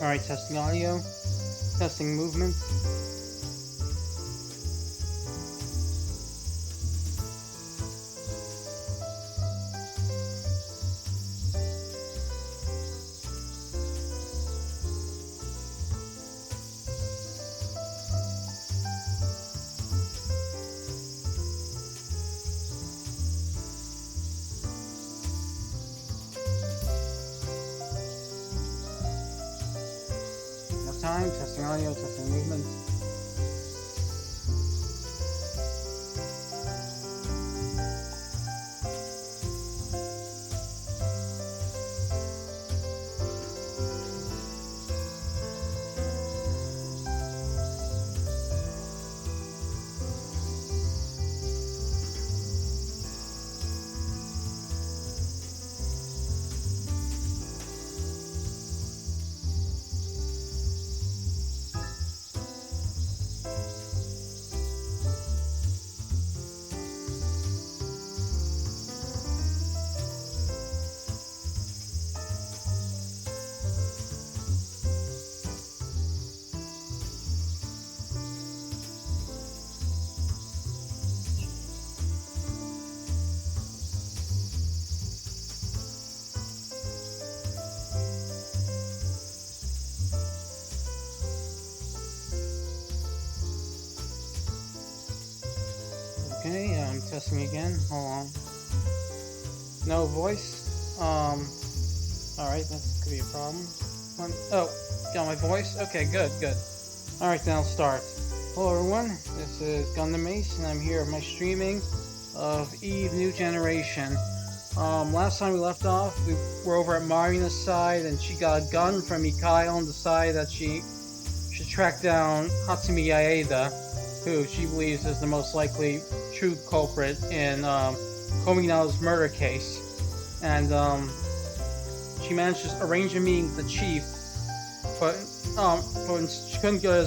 Alright, testing audio, testing movement. More time, testing audio, testing movement. Okay, I'm testing again. Hold on. No voice. Alright, that could be a problem. Oh, got my voice? Okay, good, good. Alright, then I'll start. Hello everyone, this is Gundam Ace, and I'm here with my streaming of Eve New Generation. Last time we left off, we were over at Marina's side, and she got a gun from Mikhail and decided that she should track down Hatsumi Yaeda, who she believes is the most likely true culprit in Komina's murder case. And she managed to arrange a meeting with the chief, but she couldn't get her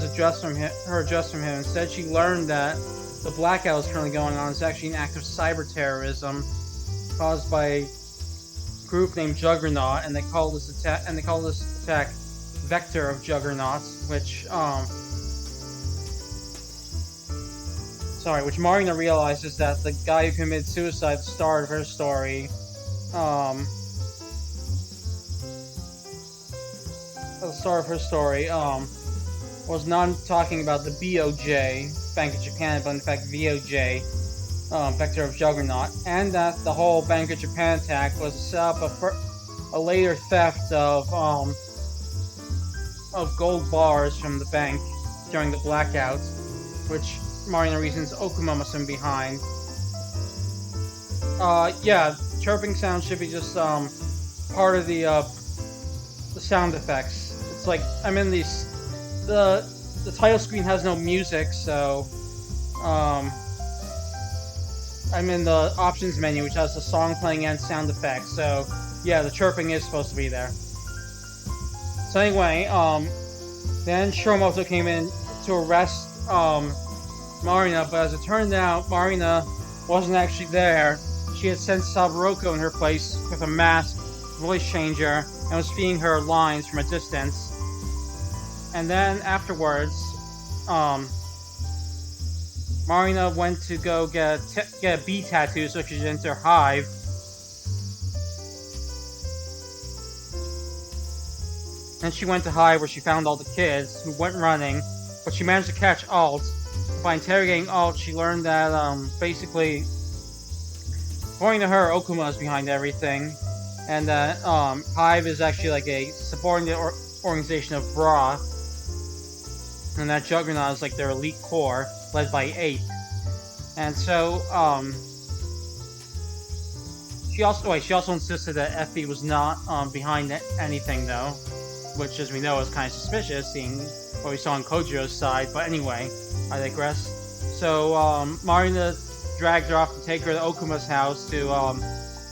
address from him. Instead, she learned that the blackout is currently going on is actually an act of cyber terrorism caused by a group named Juggernaut, and they call this attack Vector of Juggernauts, which Marina realizes that the guy who committed suicide at the start of her story, was not talking about the BOJ, Bank of Japan, but in fact VOJ, Vector of Juggernaut, and that the whole Bank of Japan attack was set up a later theft of gold bars from the bank during the blackouts, which Marina reasons Okuma must have been behind. Yeah, chirping sound should be just part of the sound effects. It's like I'm in the title screen has no music, so I'm in the options menu, which has the song playing and sound effects. So yeah, the chirping is supposed to be there. So anyway, then Shiramoto came in to arrest Marina, but as it turned out, Marina wasn't actually there. She had sent Saburoko in her place with a masked voice changer and was feeding her lines from a distance. And then afterwards, Marina went to go get a bee tattoo so she could enter Hive. And she went to Hive where she found all the kids who went running, but she managed to catch Alt. By interrogating Alt, she learned that basically, according to her, Okuma is behind everything, and that Hive is actually like a subordinate organization of Bra, and that Juggernaut is like their elite core, led by 8. And so she also insisted that Effie was not behind anything though, which, as we know, is kind of suspicious, seeing what we saw on Kojiro's side. But anyway, I digress. So Marina dragged her off to take her to Okuma's house to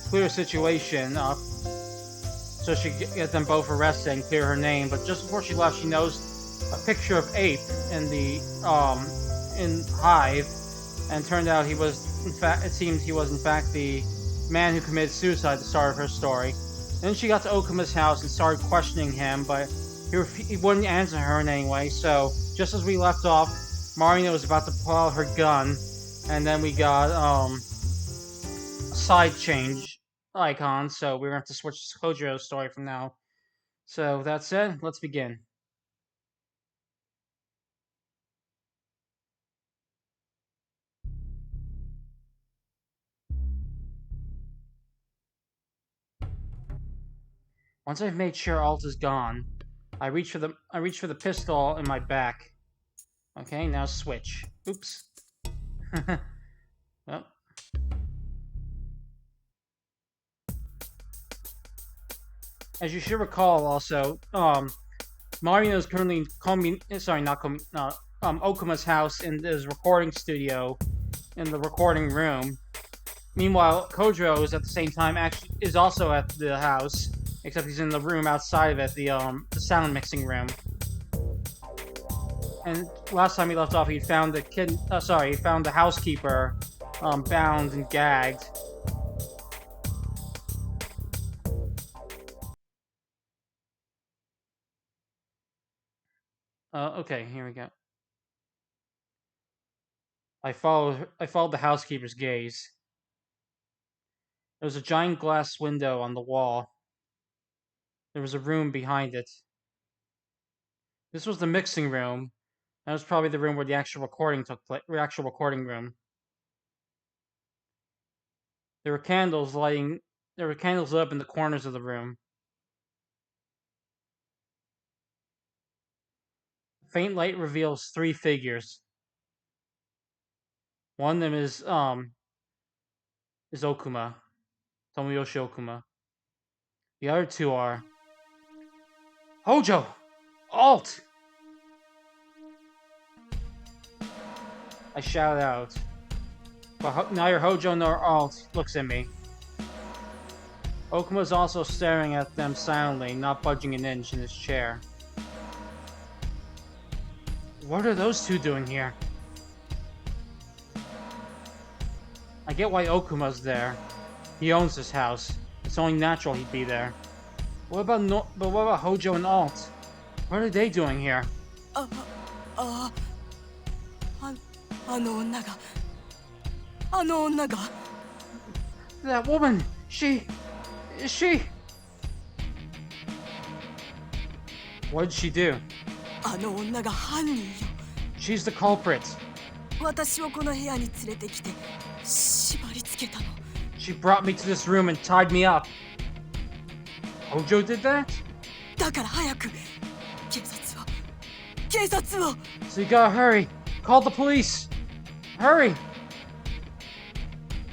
clear the situation up, so she could get them both arrested and clear her name. But just before she left, she noticed a picture of Ape in the in Hive, and turned out he was in fact the man who committed suicide at the start of her story. Then she got to Okuma's house and started questioning him, but He wouldn't answer her in any way, so just as we left off, Marina was about to pull out her gun, and then we got, a side change icon, so we're gonna have to switch to Kojiro's story from now. So, that said, let's begin. Once I've made sure Alt is gone, I reach for the pistol in my back. Okay, now switch. Oops. Well. As you should recall, also, Marino is currently Okuma's house in his recording studio, in the recording room. Meanwhile, Kojiro is at the same time is also at the house, except he's in the room outside of it, the sound mixing room. And last time he left off, he found the housekeeper, bound and gagged. Okay, here we go. I followed the housekeeper's gaze. There was a giant glass window on the wall. There was a room behind it. This was the mixing room. That was probably the room where the actual recording took place. The actual recording room. There were candles lit up in the corners of the room. Faint light reveals 3 figures. One of them is Okuma, Tomoyoshi Okuma. The other 2 are Hojo, Alt. I shout out, but neither Hojo nor Alt looks at me. Okuma's also staring at them silently, not budging an inch in his chair. What are those 2 doing here? I get why Okuma's there. He owns this house. It's only natural he'd be there. But what about Hojo and Alt? What are they doing here? That woman! She... What did she do? She's the culprit. She brought me to this room and tied me up. Hojo did that? So you gotta hurry. Call the police. Hurry.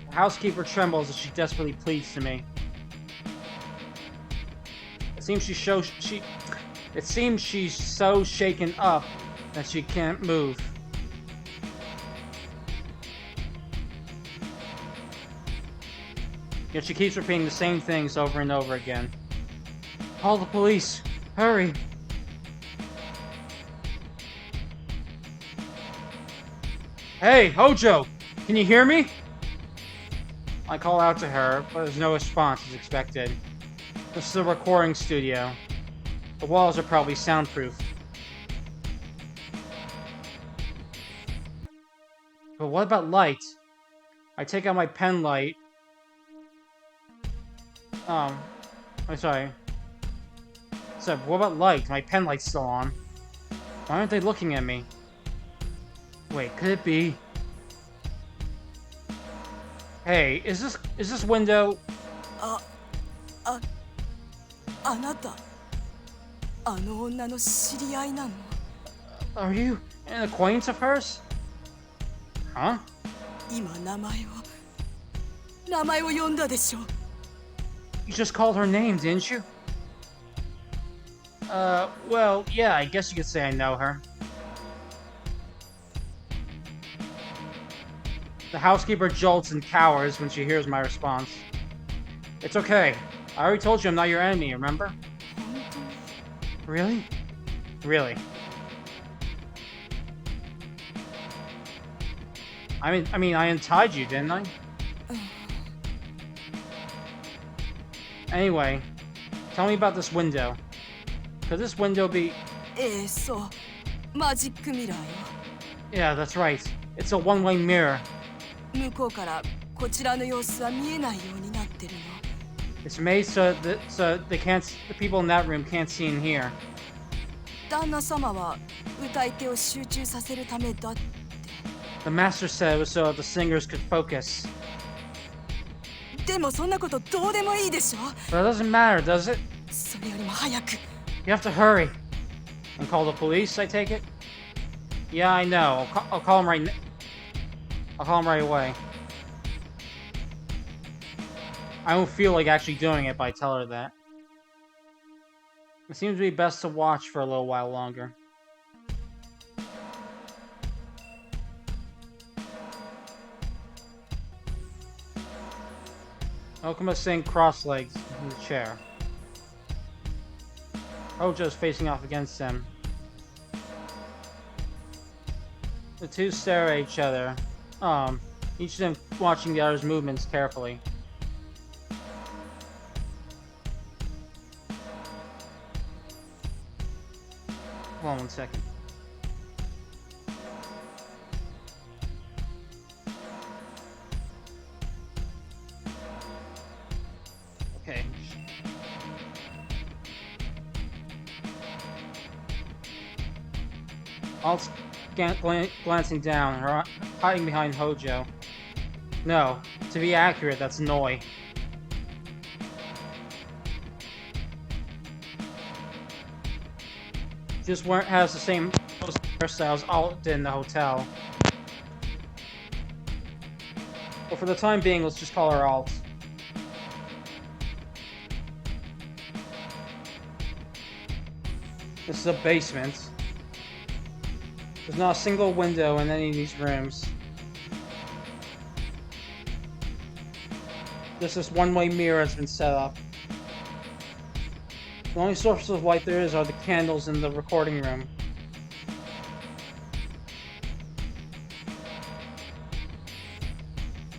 The housekeeper trembles as she desperately pleads to me. It seems she's so shaken up that she can't move. Yet she keeps repeating the same things over and over again. Call the police! Hurry! Hey, Hojo! Can you hear me? I call out to her, but there's no response as expected. This is a recording studio. The walls are probably soundproof. But what about light? I take out my pen light. I'm sorry. So, what about light? My pen light's still on. Why aren't they looking at me? Wait, could it be? Hey, is this window? Are you an acquaintance of hers? Huh? You just called her name, didn't you? Well, yeah, I guess you could say I know her. The housekeeper jolts and cowers when she hears my response. It's okay. I already told you I'm not your enemy, remember? Really? Really? I mean, I untied you, didn't I? Anyway, tell me about this window. Could this window be... そう。マジックミラーよ。 Yeah, that's right. It's a one-way mirror. 向こうからこちらの様子は見えないようになってるの。 It's made so the people in that room can't see in here. 旦那様は歌い手を集中させるためだって。 The master said it was so the singers could focus. でもそんなことどうでもいいでしょ。 But it doesn't matter, does it? それよりも早く。 You have to hurry. And call the police, I take it? Yeah, I know. I'll call him right... I'll call him right away. I don't feel like actually doing it, but I tell her that. It seems to be best to watch for a little while longer. Okuma's sitting cross-legged in the chair. Hojo's facing off against him. The two stare at each other, each of them watching the other's movements carefully. Hold on one second. Okay. I'll glancing down, her hiding behind Hojo. No, to be accurate, that's Noi. Just has the same hairstyles all did in the hotel. But for the time being, let's just call her Alt. This is a basement. There's not a single window in any of these rooms. Just this one-way mirror has been set up. The only sources of light there is are the candles in the recording room.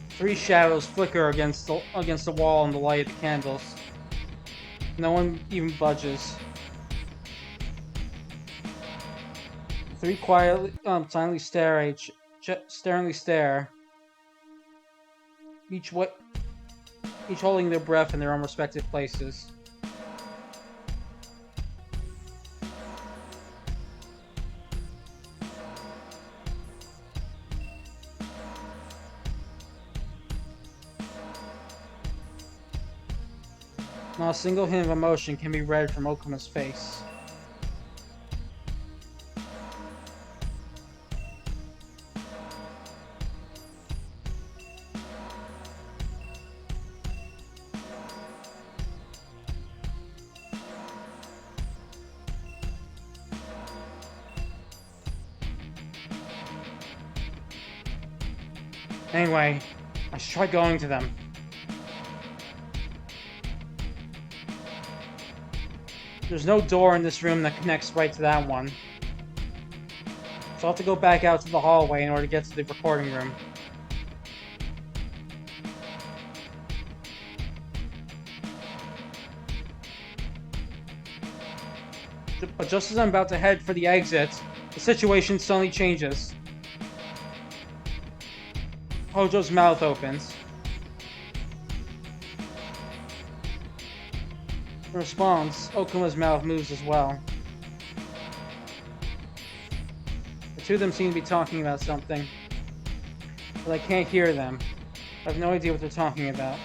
Three shadows flicker against the wall in the light of the candles. No one even budges. Three quietly, silently stare each holding their breath in their own respective places. Not a single hint of emotion can be read from Okuma's face. Anyway, I should try going to them. There's no door in this room that connects right to that one. So I'll have to go back out to the hallway in order to get to the recording room. But just as I'm about to head for the exit, the situation suddenly changes. Hojo's mouth opens. In response, Okuma's mouth moves as well. The two of them seem to be talking about something, but I can't hear them. I have no idea what they're talking about.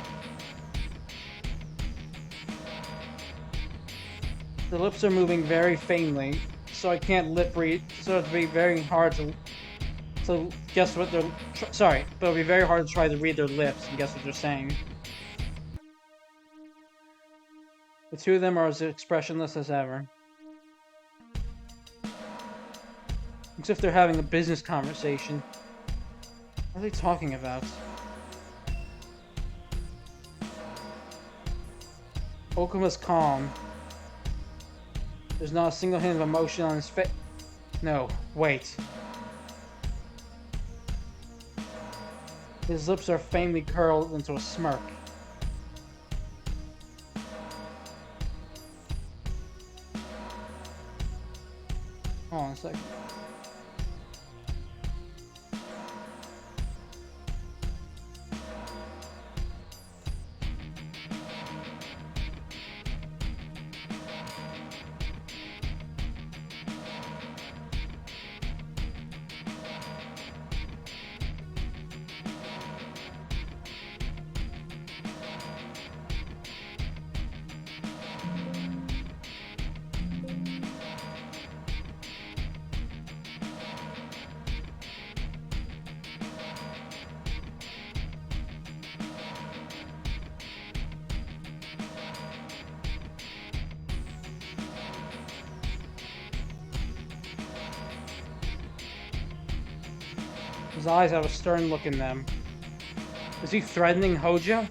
Their lips are moving very faintly, so I can't lip read, so it'd be very hard to guess what they're... Sorry, but it'll be very hard to try to read their lips and guess what they're saying. The two of them are as expressionless as ever. Looks as if they're having a business conversation. What are they talking about? Okuma's calm. There's not a single hint of emotion on his face. No, wait. His lips are faintly curled into a smirk. Hold on a second. His eyes have a stern look in them. Is he threatening Hojo?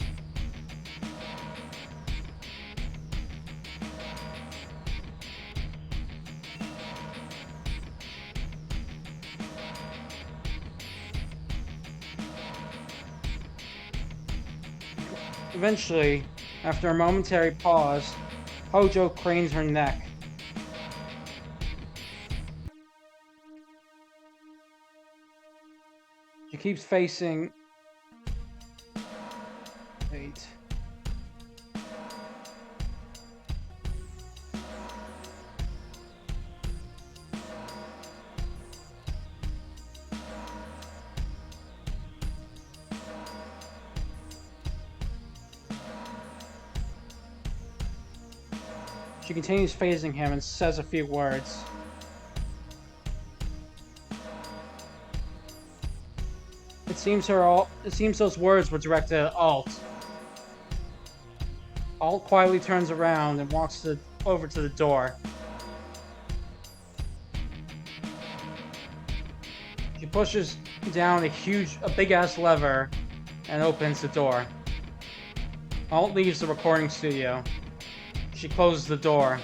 Eventually, after a momentary pause, Hojo cranes her neck. She keeps facing... Wait. She continues facing him and says a few words. It seems those words were directed at Alt. Alt quietly turns around and walks over to the door. She pushes down a big-ass lever and opens the door. Alt leaves the recording studio. She closes the door.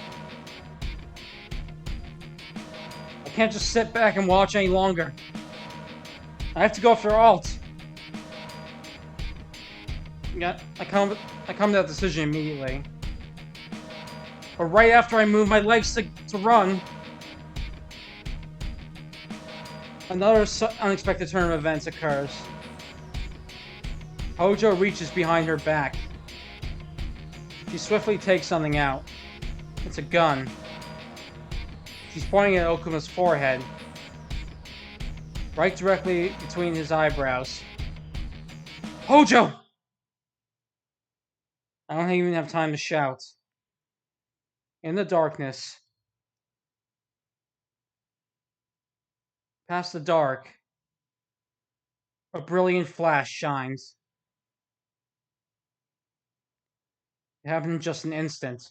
I can't just sit back and watch any longer. I have to go after Alt. Yeah, I come to that decision immediately. But right after I move my legs to run, another unexpected turn of events occurs. Hojo reaches behind her back. She swiftly takes something out. It's a gun. She's pointing at Okuma's forehead. Right directly between his eyebrows. Hojo! I don't even have time to shout. In the darkness, past the dark, a brilliant flash shines. It happened in just an instant.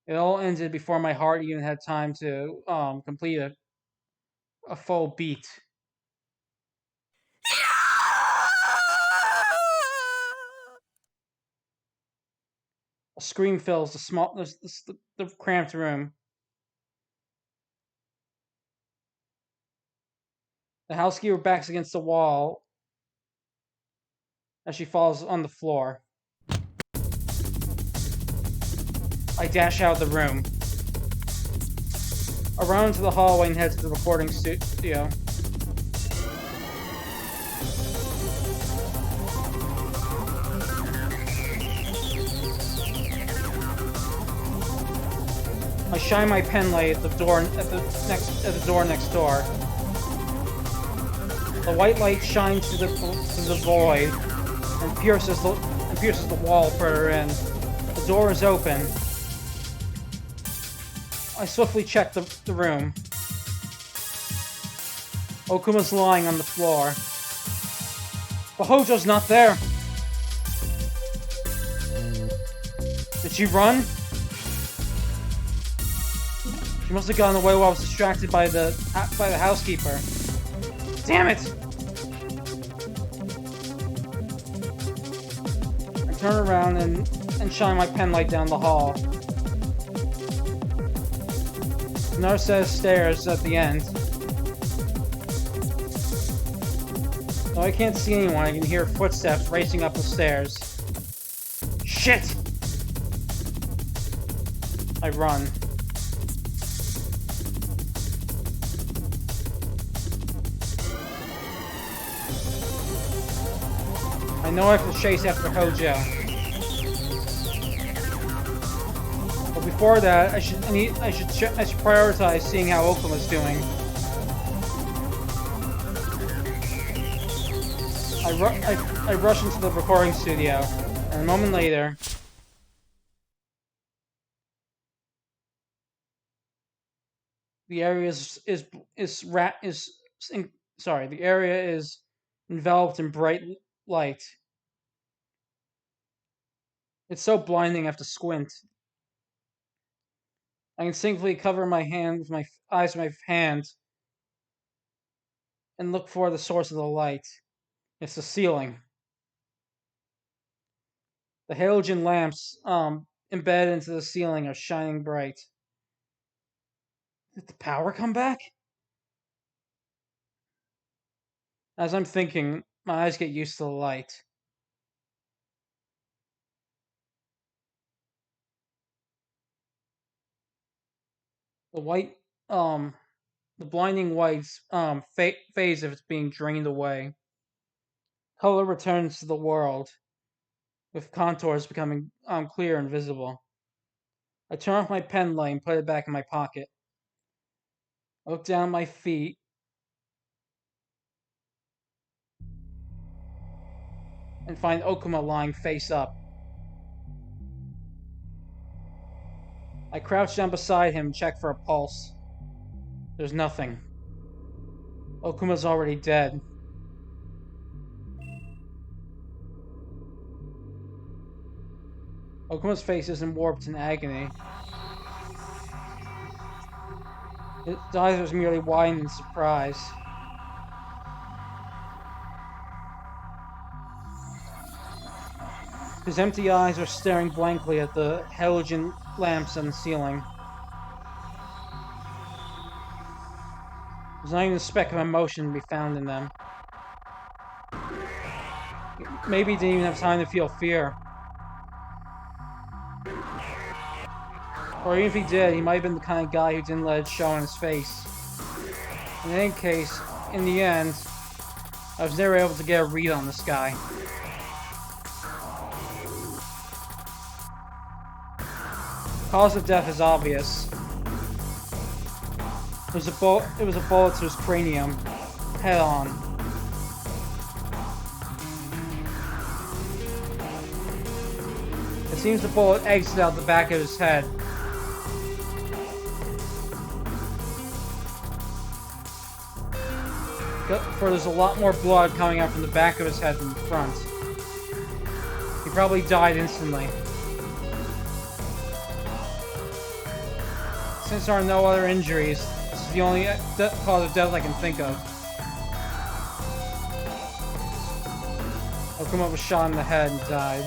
It all ended before my heart even had time to complete a full beat. A scream fills the cramped room. The housekeeper backs against the wall as she falls on the floor. I dash out of the room. I run into the hallway and head to the recording studio. I shine my pen light at the door next door. The white light shines through the void and pierces the wall further in. The door is open. I swiftly check the room. Okuma's lying on the floor. But Hojo's not there. Did she run? She must have gotten away while I was distracted by the housekeeper. Damn it! I turn around and shine my pen light down the hall. Another set of stairs at the end. Though I can't see anyone, I can hear footsteps racing up the stairs. shit! I run. I know I have to chase after Hojo. But before that, I should prioritize seeing how Okuma's doing. I rush into the recording studio, and a moment later, the area the area is enveloped in bright light. It's so blinding I have to squint. I instinctively cover my hand with my eyes with my hand and look for the source of the light. It's the ceiling. The halogen lamps embedded into the ceiling are shining bright. Did the power come back? As I'm thinking, my eyes get used to the light. The blinding white fades if it's being drained away. Color returns to the world, with contours becoming clear and visible. I turn off my pen light and put it back in my pocket. I look down at my feet. And find Okuma lying face up. I crouch down beside him and check for a pulse. There's nothing. Okuma's already dead. Okuma's face isn't warped in agony. His eyes are merely widened in surprise. His empty eyes are staring blankly at the halogen lamps on the ceiling. There's not even a speck of emotion to be found in them. Maybe he didn't even have time to feel fear. Or even if he did, he might have been the kind of guy who didn't let it show on his face. In any case, in the end, I was never able to get a read on this guy. The cause of death is obvious. It was a bullet to his cranium, head on. It seems the bullet exited out the back of his head. For there's a lot more blood coming out from the back of his head than the front. He probably died instantly. Since there are no other injuries, this is the only cause of death I can think of. Okuma was shot in the head and died.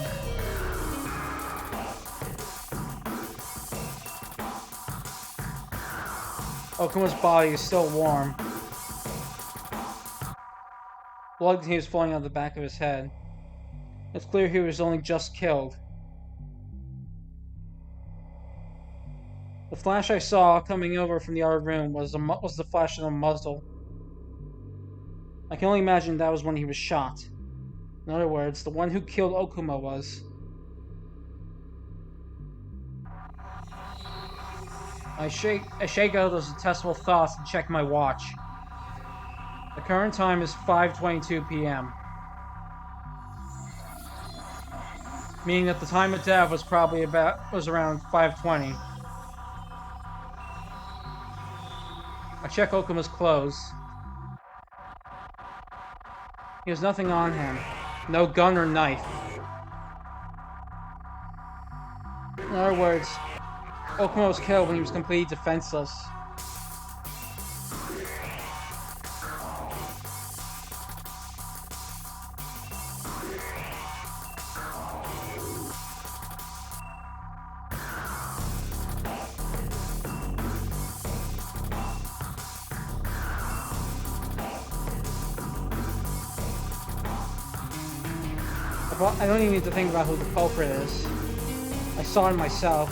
Okuma's body is still warm. Blood continues flowing out the back of his head. It's clear he was only just killed. The flash I saw coming over from the other room was the flash of a muzzle. I can only imagine that was when he was shot. In other words, the one who killed Okuma was. I shake out those detestable thoughts and check my watch. The current time is 5:22 p.m. Meaning that the time of death was probably around 5:20. I check Okuma's clothes. He has nothing on him. No gun or knife. In other words, Okuma was killed when he was completely defenseless. I don't even need to think about who the culprit is. I saw it myself.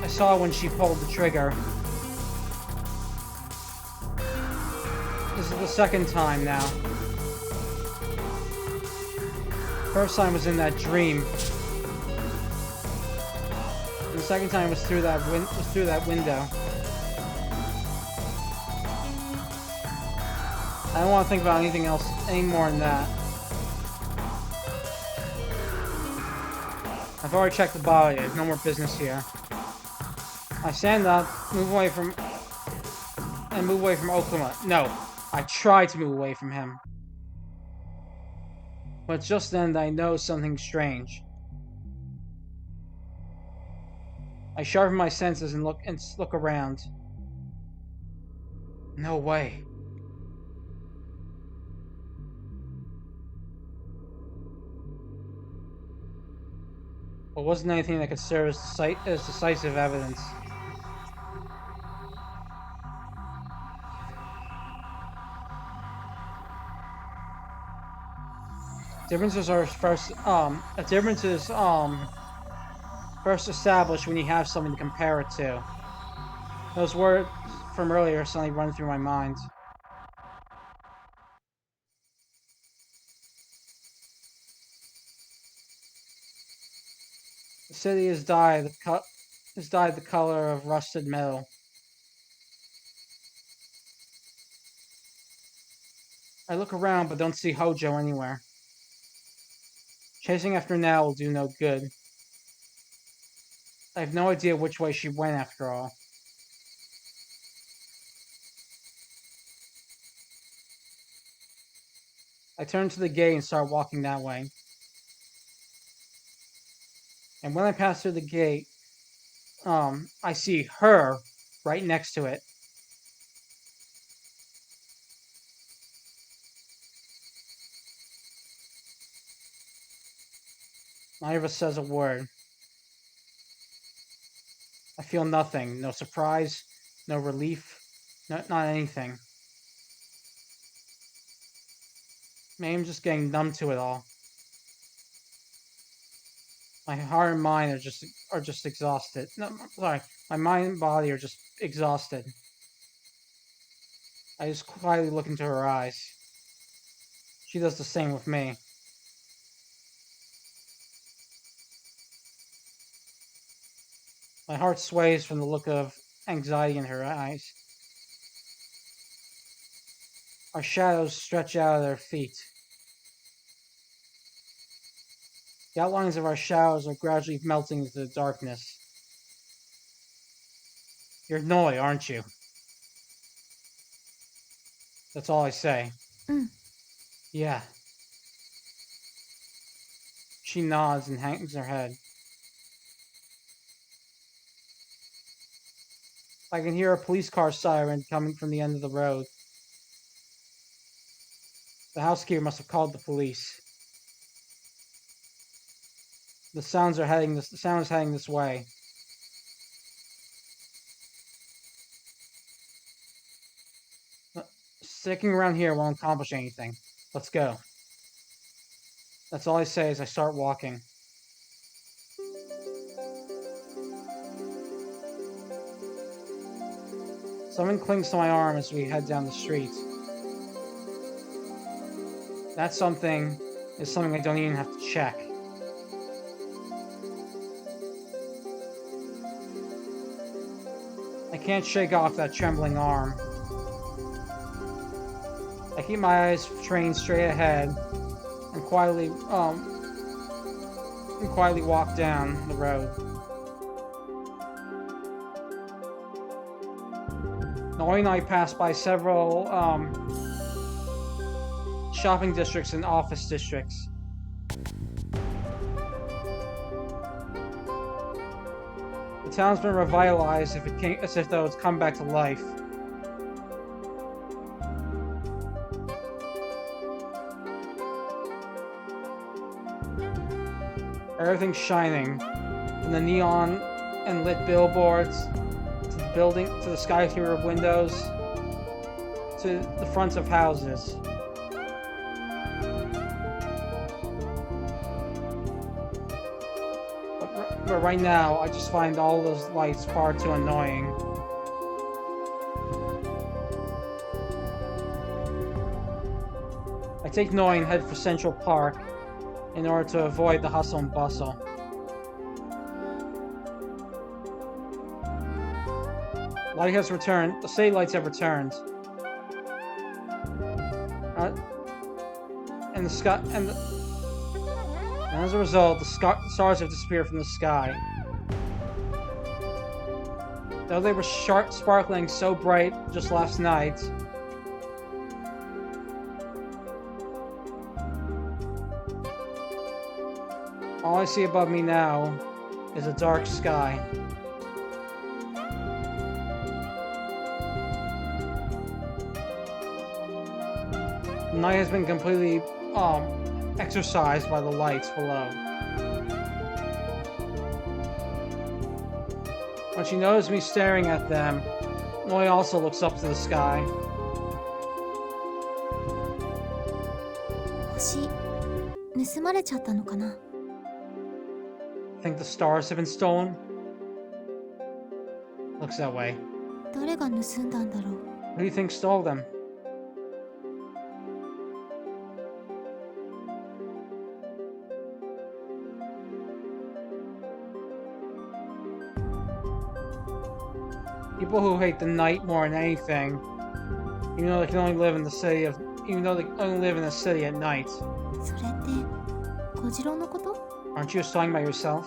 I saw when she pulled the trigger. This is the second time now. First time was in that dream. And the second time was through that window. I don't want to think about anything else any more than that. I've already checked the body. There's no more business here. I stand up, move away from Okuma. No, I tried to move away from him. But just then I know something strange. I sharpen my senses and look around. No way. There wasn't anything that could serve as decisive evidence. Differences are first established when you have something to compare it to. Those words from earlier suddenly run through my mind. The city has dyed the color of rusted metal. I look around but don't see Hojo anywhere. Chasing after now will do no good. I have no idea which way she went after all. I turn to the gate and start walking that way. And when I pass through the gate, I see her right next to it. Neither of us says a word. I feel nothing. No surprise, no relief, not anything. Maybe I'm just getting numb to it all. My heart and mind are just exhausted. No, sorry. My mind and body are just exhausted. I just quietly look into her eyes. She does the same with me. My heart sways from the look of anxiety in her eyes. Our shadows stretch out of their feet. The outlines of our shadows are gradually melting into the darkness. You're Noi, aren't you? That's all I say. Yeah. She nods and hangs her head. I can hear a police car siren coming from the end of the road. The housekeeper must have called the police. The sound is heading this way. Sticking around here won't accomplish anything. Let's go. That's all I say as I start walking. Someone clings to my arm as we head down the street. That something is something I don't even have to check. I can't shake off that trembling arm. I keep my eyes trained straight ahead and quietly walk down the road. Noi and I pass by several shopping districts and office districts. The town's been revitalized as if though it's come back to life. Everything's shining, from the neon and lit billboards to the building, to the skyscraper windows, to the fronts of houses. but right now, I just find all those lights far too annoying. I take Noi and head for Central Park in order to avoid the hustle and bustle. Light has returned. The city lights have returned. And the sky and as a result, the stars have disappeared from the sky. Though they were sparkling so bright just last night, all I see above me now is a dark sky. The night has been completely exorcised by the lights below. When she notices me staring at them, Noi also looks up to the sky. 星盗まれちゃったのかな。 Think the stars have been stolen? Looks that way. 誰が盗んだんだろう。 Who do you think stole them? People who hate the night more than anything, even though they can only live in the city at night. それって小次郎のこと？ Aren't you just talking about yourself?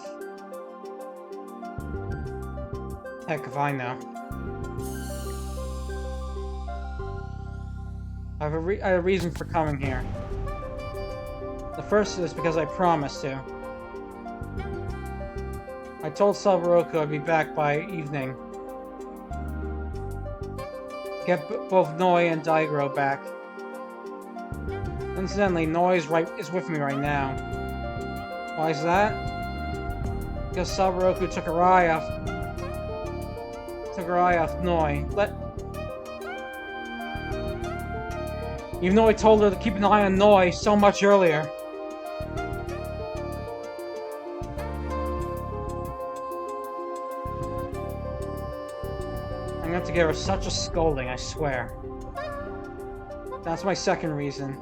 Heck if I know. I have a reason for coming here. The first is because I promised to. I told Saburoku I'd be back by evening. Get both Noi and Daigoro back. Incidentally, Noi is with me right now. Why is that? Because Saburoku took her eye off Noi. Even though I told her to keep an eye on Noi so much earlier. I'm going to give her such a scolding, I swear. That's my second reason.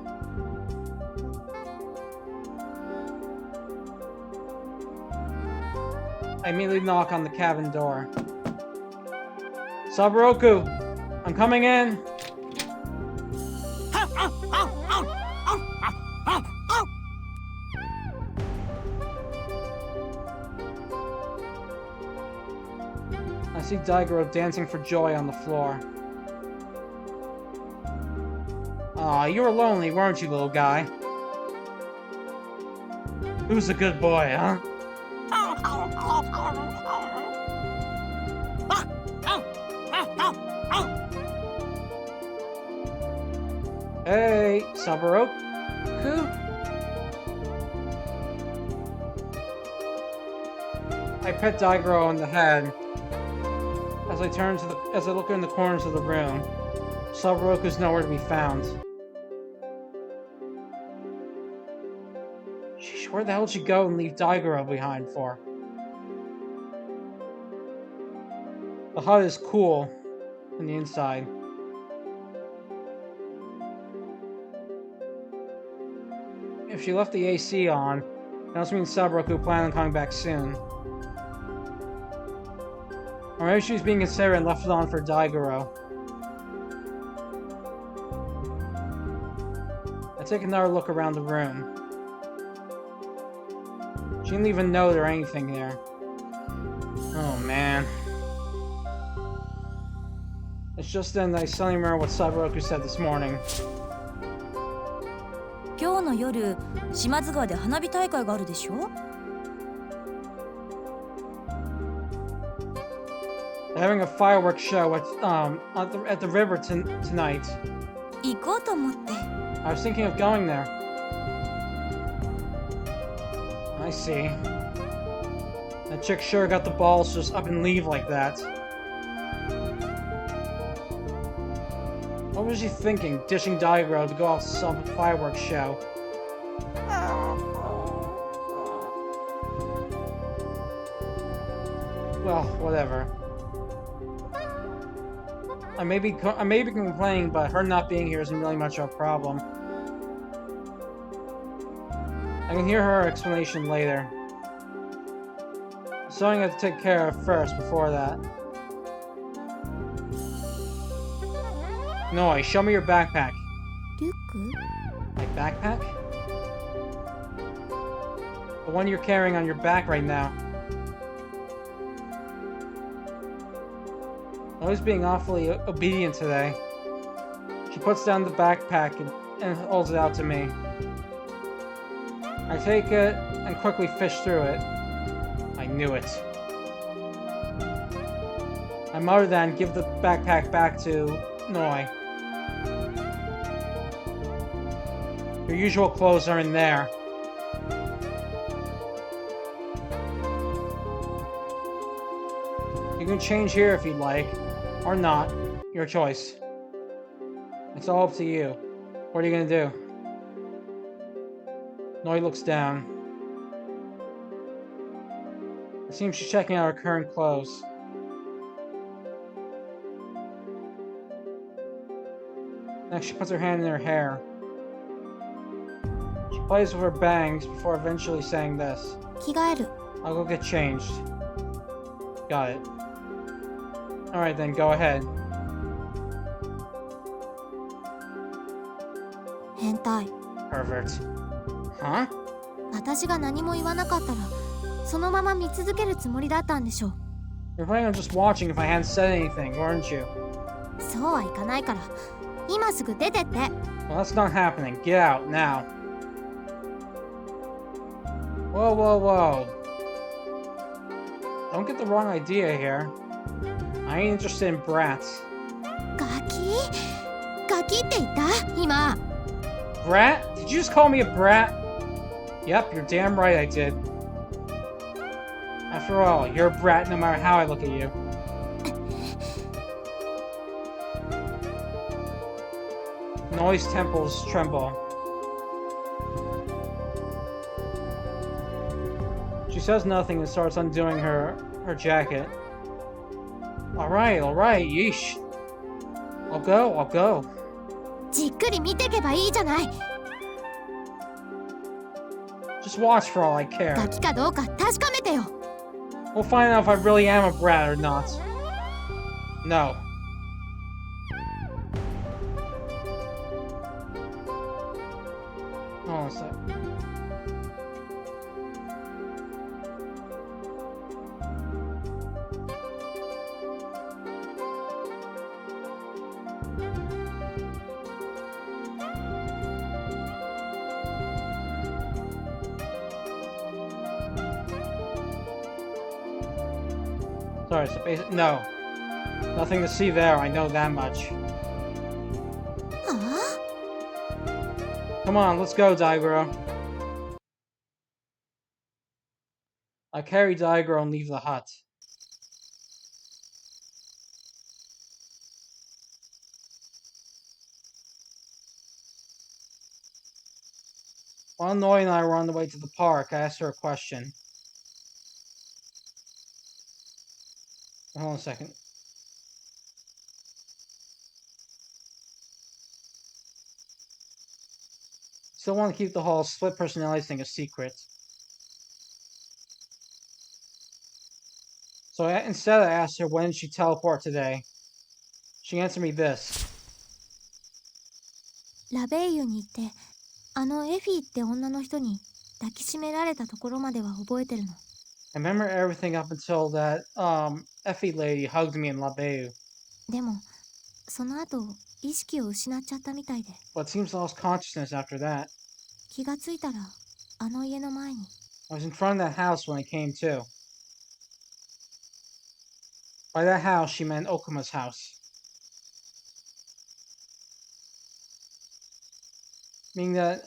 I immediately knock on the cabin door. Saburoku! I'm coming in! I see Daigoro dancing for joy on the floor. Aw, you were lonely, weren't you, little guy? Who's a good boy, huh? Hey, Saburoku? I pet Daigoro on the head. As I look in the corners of the room, Saburoku's nowhere to be found. Sheesh, where the hell did she go and leave Daigoro behind for? The hut is cool on the inside. If she left the AC on, that must mean Saburoku planned on coming back soon. Or maybe she was being considerate and left it on for Daigoro. I take another look around the room. She didn't even know there was anything there. Oh man. It's just then that I suddenly remember what Saburoku said this morning. 今日の夜、島津川で花火大会があるでしょ？ They're having a fireworks show at the river tonight. 行こうと思って。 I was thinking of going there. I see. That chick sure got the balls to just up and leave like that. What was she thinking, dishing Daigoro to go off to some fireworks show? Well, whatever. I may be complaining, but her not being here isn't really much of a problem. I can hear her explanation later. Something I have to take care of first before that. Noi, show me your backpack. リュック？ My backpack? The one you're carrying on your back right now. Noi's being awfully obedient today. She puts down the backpack and holds it out to me. I take it and quickly fish through it. I knew it. I mutter that and give the backpack back to Noi. Your usual clothes are in there. You can change here if you'd like, or not. Your choice. It's all up to you. What are you gonna do? Noi looks down. It seems she's checking out her current clothes. Next, she puts her hand in her hair. She plays with her bangs before eventually saying this. 着替える。 I'll go get changed. Got it. Alright then, go ahead. 変態。 Pervert. Huh? 私が何も言わなかったら、そのまま見続けるつもりだったんでしょ。 You're planning on just watching if I hadn't said anything, weren't you? そうはいかないから、今すぐ出てって。 Well, that's not happening. Get out, now. Whoa, whoa, whoa. Don't get the wrong idea here. I ain't interested in brats. ガキ？ガキって言った今。 Brat? Did you just call me a brat? Yep, you're damn right I did. After all, you're a brat no matter how I look at you. Noi's temples tremble. She says nothing and starts undoing her jacket. Alright, yeesh. I'll go. じっくり見てけばいいじゃない。 Just watch for all I care. ガキかどうか確かめてよ。 We'll find out if I really am a brat or not. No. Hold on a sec. Sorry, so basically, no. Nothing to see there, I know that much. はあ？ Come on, let's go, Daigoro. I carry Daigoro and leave the hut. While Noi and I were on the way to the park, I asked her a question. Hold on a second. Still want to keep the whole split personality thing a secret. So instead I asked her when did she teleport today. She answered me this. ラベイユに行って、あのエフィーって女の人に抱きしめられたところまでは覚えてるの。 I remember everything up until that, Effie lady hugged me in La Bayou. でも、その後、意識を失っちゃったみたいで。 But it seems I lost consciousness after that. 気がついたら、あの家の前に。 I was in front of that house when I came to. By that house, she meant Okuma's house. Meaning that,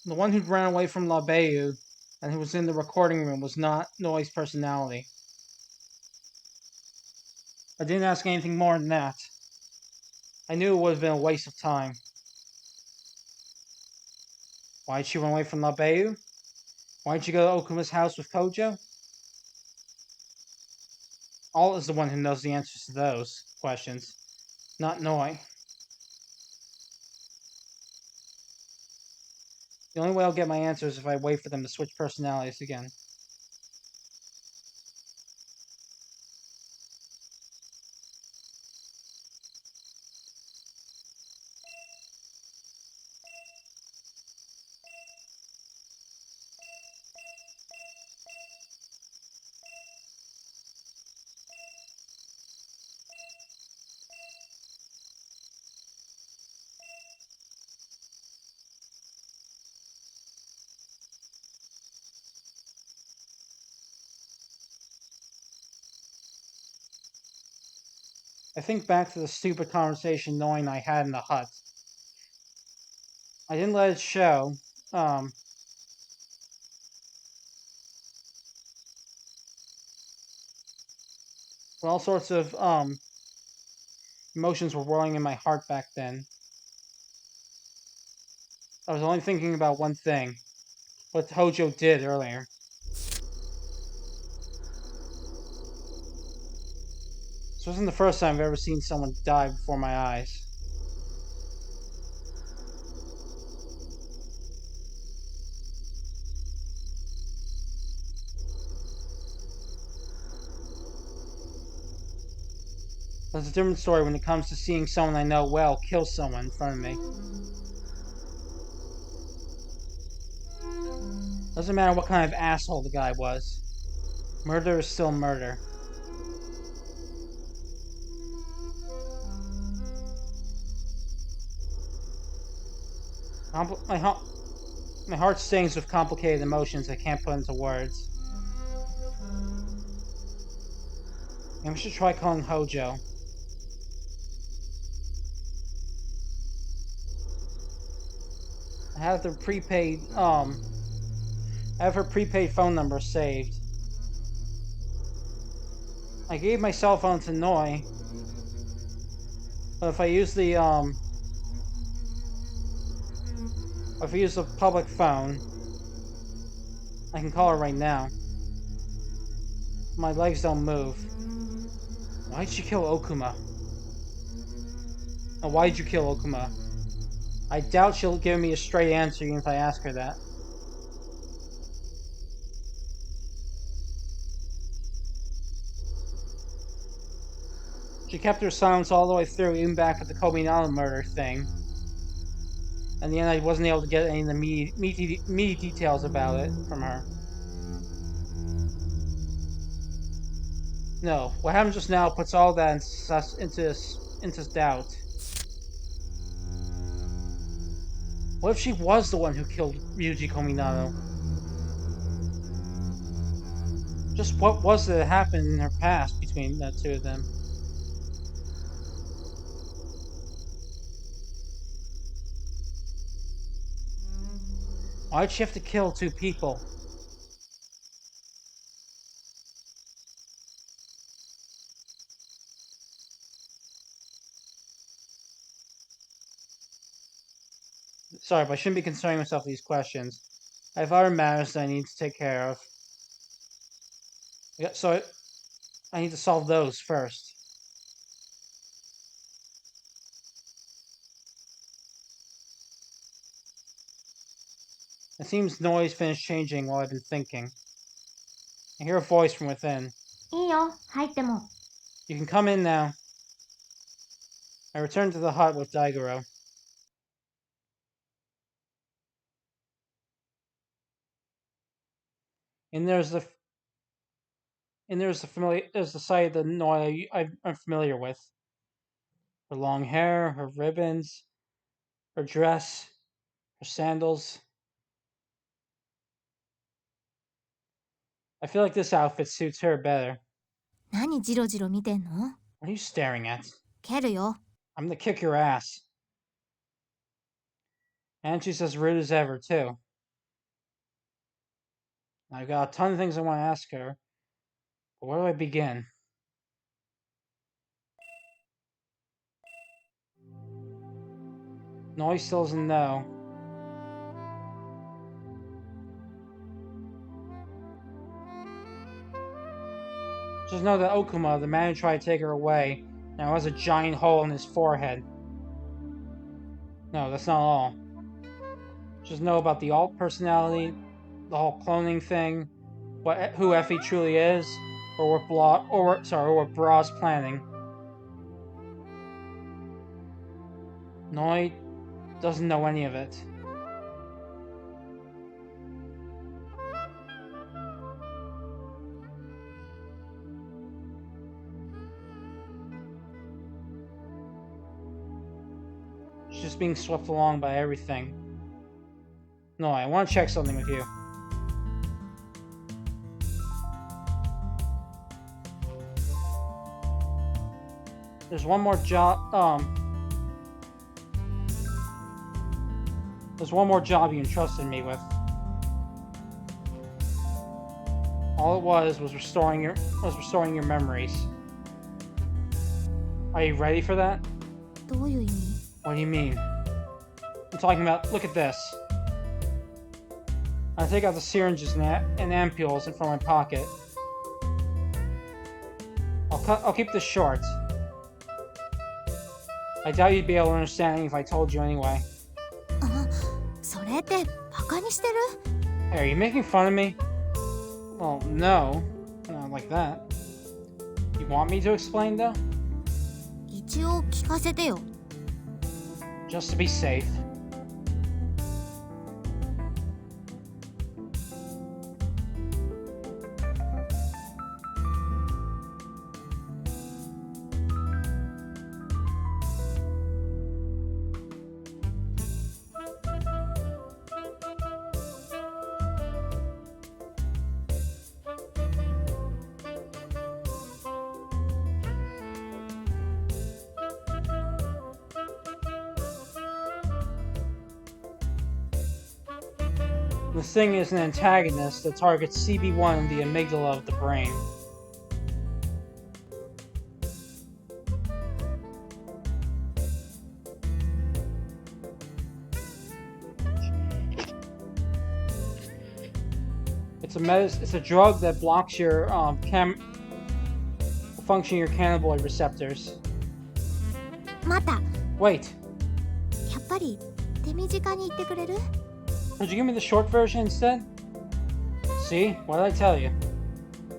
the one who ran away from La Bayou and who was in the recording room was not Noi's personality. I didn't ask anything more than that. I knew it would have been a waste of time. Why'd she run away from La Bayou? Why'd she go to Okuma's house with Kojo? Alt is the one who knows the answers to those questions, not Noi. The only way I'll get my answers is if I wait for them to switch personalities again. I think back to the stupid conversation Noi and I had in the hut. I didn't let it show. Um, but all sorts of emotions were whirling in my heart back then. I was only thinking about one thing: what Hojo did earlier. This wasn't the first time I've ever seen someone die before my eyes. But it's a different story when it comes to seeing someone I know well kill someone in front of me. Doesn't matter what kind of asshole the guy was. Murder is still murder. My heart stings with complicated emotions I can't put into words. Maybe I should try calling Hojo. I have her prepaid phone number saved. I gave my cell phone to Noi, but if I use the public phone, I can call her right now. My legs don't move. Why'd you kill Okuma? And why'd you kill Okuma? I doubt she'll give me a straight answer even if I ask her that. She kept her silence all the way through, even back at the Kominano murder thing. In the end, I wasn't able to get any of the meaty details about it from her. No, what happened just now puts all that into doubt. What if she was the one who killed Ryuji Kominado? Just what was it that happened in her past between the two of them? Why'd she have to kill two people? Sorry, but I shouldn't be concerning myself with these questions. I have other matters that I need to take care of. So I need to solve those first. It seems noise finished changing while I've been thinking. I hear a voice from within. いいよ、入っても。 You can come in now. I return to the hut with Daigoro. And there's the sight of the Noi I'm familiar with. Her long hair, her ribbons, her dress, her sandals. I feel like this outfit suits her better. 何ジロジロ見てんの？ What are you staring at? 蹴るよ。 I'm gonna kick your ass. And she's as rude as ever, too. I've got a ton of things I want to ask her, but where do I begin? Noi still doesn't know. Just know that Okuma, the man who tried to take her away, now has a giant hole in his forehead. No, that's not all. Just know about the alt personality, the whole cloning thing, who Effie truly is, or what Bra's planning. Noi doesn't know any of it. She's just being swept along by everything. No, I want to check something with you. There's one more job, There's one more job you entrusted me with. All it was restoring your memories. Are you ready for that? どういう意味? What do you mean? I'm talking about, look at this. I take out the syringes and ampules from my pocket. I'll keep this short. I doubt you'd be able to understand if I told you anyway. それってバカにしてる? Hey, are you making fun of me? Well, no. Not like that. You want me to explain, though? 一応聞かせてよ. Just to be safe. The thing is an antagonist that targets CB1, the amygdala of the brain. It's a drug that blocks your function of your cannabinoid receptors. また. Wait. やっぱり手短に言ってくれる? Could you give me the short version instead? See? What did I tell you?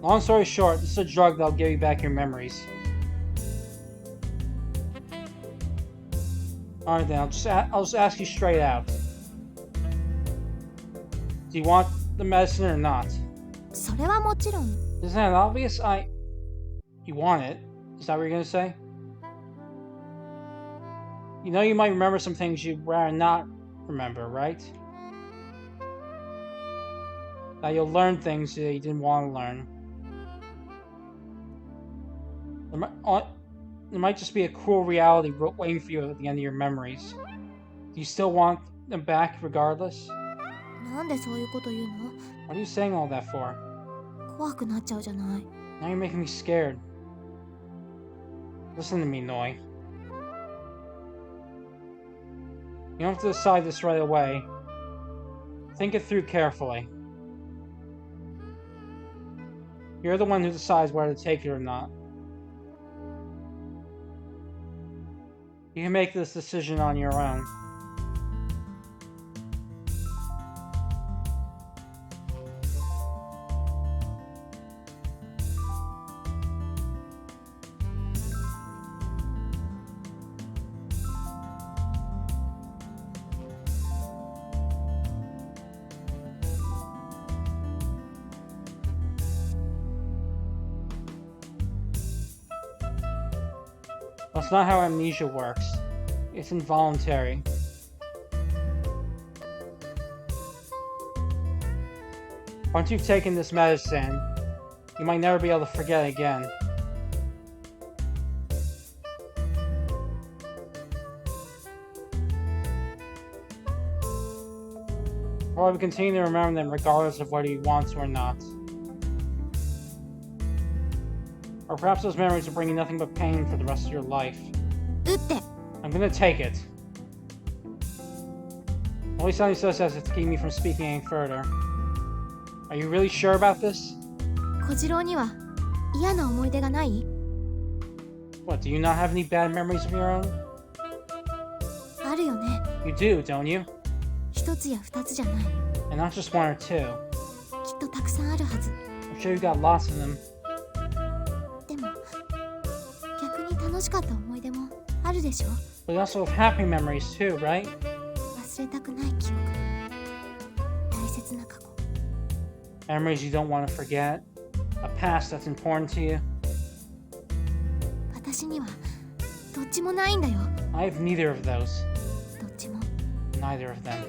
Long story short, this is a drug that'll give you back your memories. Alright then, I'll just ask you straight out. Do you want the medicine or not? それはもちろん. Isn't that obvious? You want it. Is that what you're gonna say? You know you might remember some things you'd rather not remember, right? That you'll learn things that you didn't want to learn. There might just be a cruel reality waiting for you at the end of your memories. Do you still want them back regardless? なんでそういうこと言うの? What are you saying all that for? 怖くなっちゃうじゃない. Now you're making me scared. Listen to me, Noi. You don't have to decide this right away. Think it through carefully. You're the one who decides whether to take it or not. You can make this decision on your own. That's not how amnesia works. It's involuntary. Once you've taken this medicine, you might never be able to forget again. Or we continue to remember them regardless of whether you want to or not. Or perhaps those memories will bring you nothing but pain for the rest of your life. 打って. I'm gonna take it. Only something so says it's to keep me from speaking any further. Are you really sure about this? 小次郎には嫌な思い出がない？ What, do you not have any bad memories of your own? あるよね。 You do, don't you? 一つや二つじゃない。 And not just one or two. きっとたくさんあるはず。 I'm sure you got lots of them. でも逆に楽しかった思い出もあるでしょ。 But you also have happy memories too, right? 忘れたくない記憶。大切な過去。 Memories you don't want to forget. A past that's important to you. 私にはどっちもないんだよ。 I have neither of those. どっちも。 Neither of them.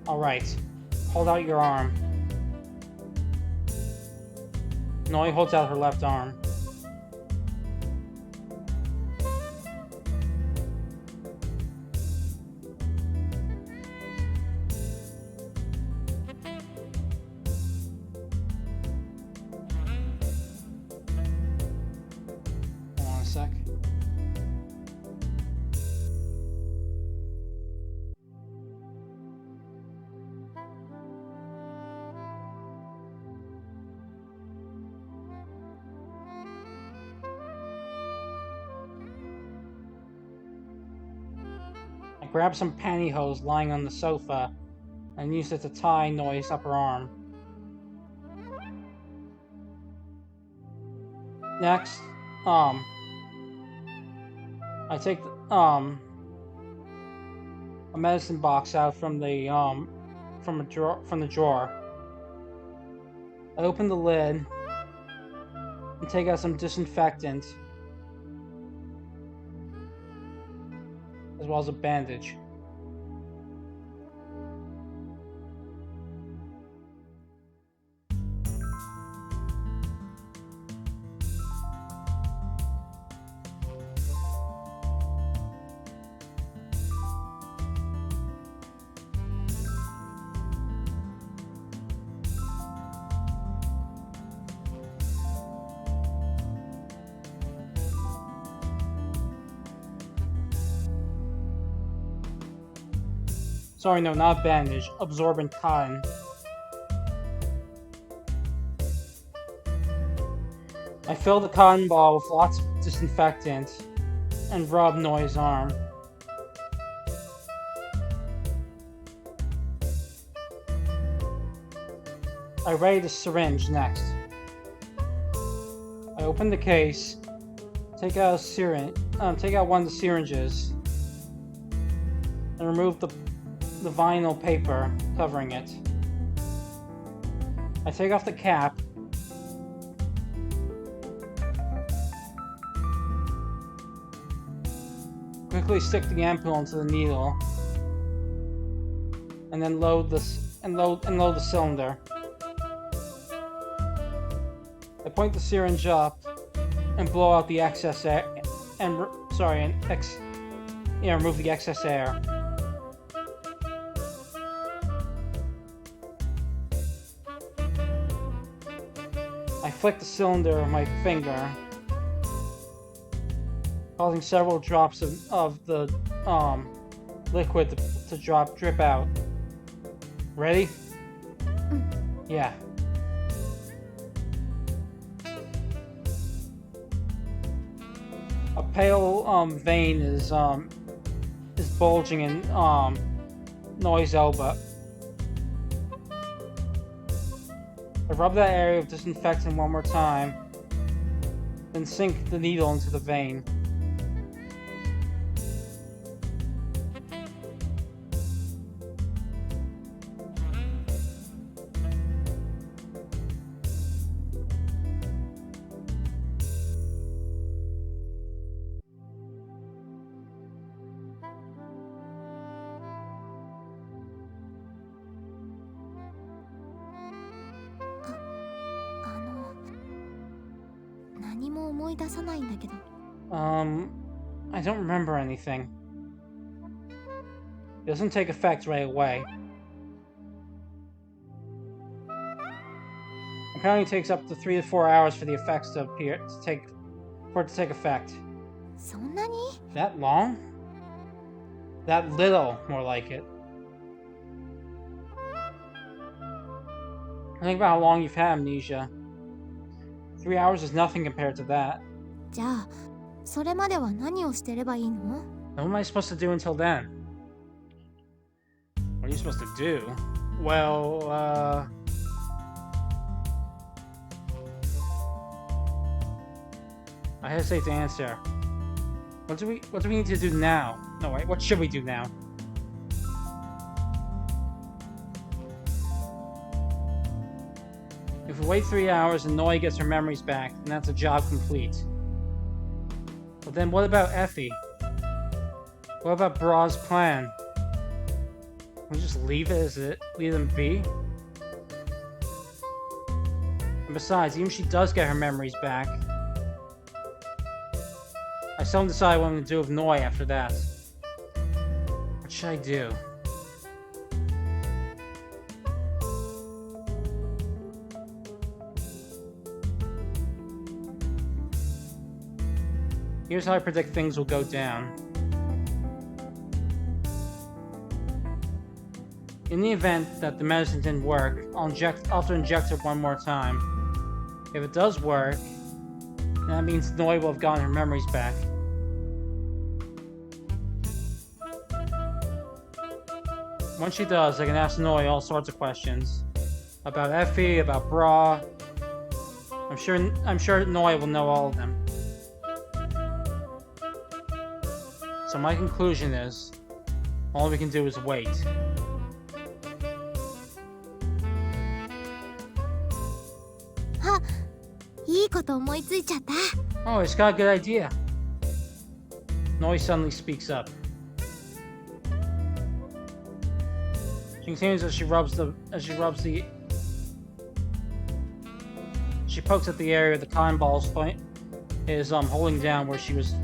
Alright. Hold out your arm. Noi holds out her left arm. Hold on a sec. I grabbed some pantyhose lying on the sofa and used it to tie Noi's upper arm. Next, I take a medicine box out from the drawer. I open the lid and take out some disinfectant, as well as a bandage. Sorry, no, not bandage. Absorbent cotton. I fill the cotton ball with lots of disinfectant and rub Noi's arm. I ready the syringe next. I open the case, take out one of the syringes, and remove the vinyl paper covering it. I take off the cap. Quickly stick the ampoule into the needle, and then load the cylinder. I point the syringe up and blow out the excess air, remove the excess air. I flick the cylinder with my finger, causing several drops of the liquid to drip out. Ready? Yeah. A pale vein is bulging in Noi's elbow. I rub that area with disinfectant one more time, then sink the needle into the vein. I don't remember anything. It doesn't take effect right away. Apparently it takes up to 3 to 4 hours for the effects to appear, for it to take effect. そんなに? That long? That little, more like it. Think about how long you've had amnesia. 3 hours is nothing compared to that. じゃあそれまでは何をしてればいいの？ What am I supposed to do until then? What are you supposed to do? Well, I hesitate to answer. What do we need to do now? No, wait, what should we do now? If we wait 3 hours and Noi gets her memories back, then that's a job complete. But then what about Effie? What about Bra's plan? Can we just leave it as it? Leave them be? And besides, even if she does get her memories back, I still haven't decided what I'm going to do with Noi after that. What should I do? Here's how I predict things will go down. In the event that the medicine didn't work, I'll have to inject it one more time. If it does work, then that means Noi will have gotten her memories back. Once she does, I can ask Noi all sorts of questions. About Effie, about Bra. I'm sure Noi will know all of them. So my conclusion is, all we can do is wait. Ah, いいこと思いついちゃった。 Oh, it's got a good idea. Noi suddenly speaks up. She continues as she pokes at the area the cotton balls is holding down where she was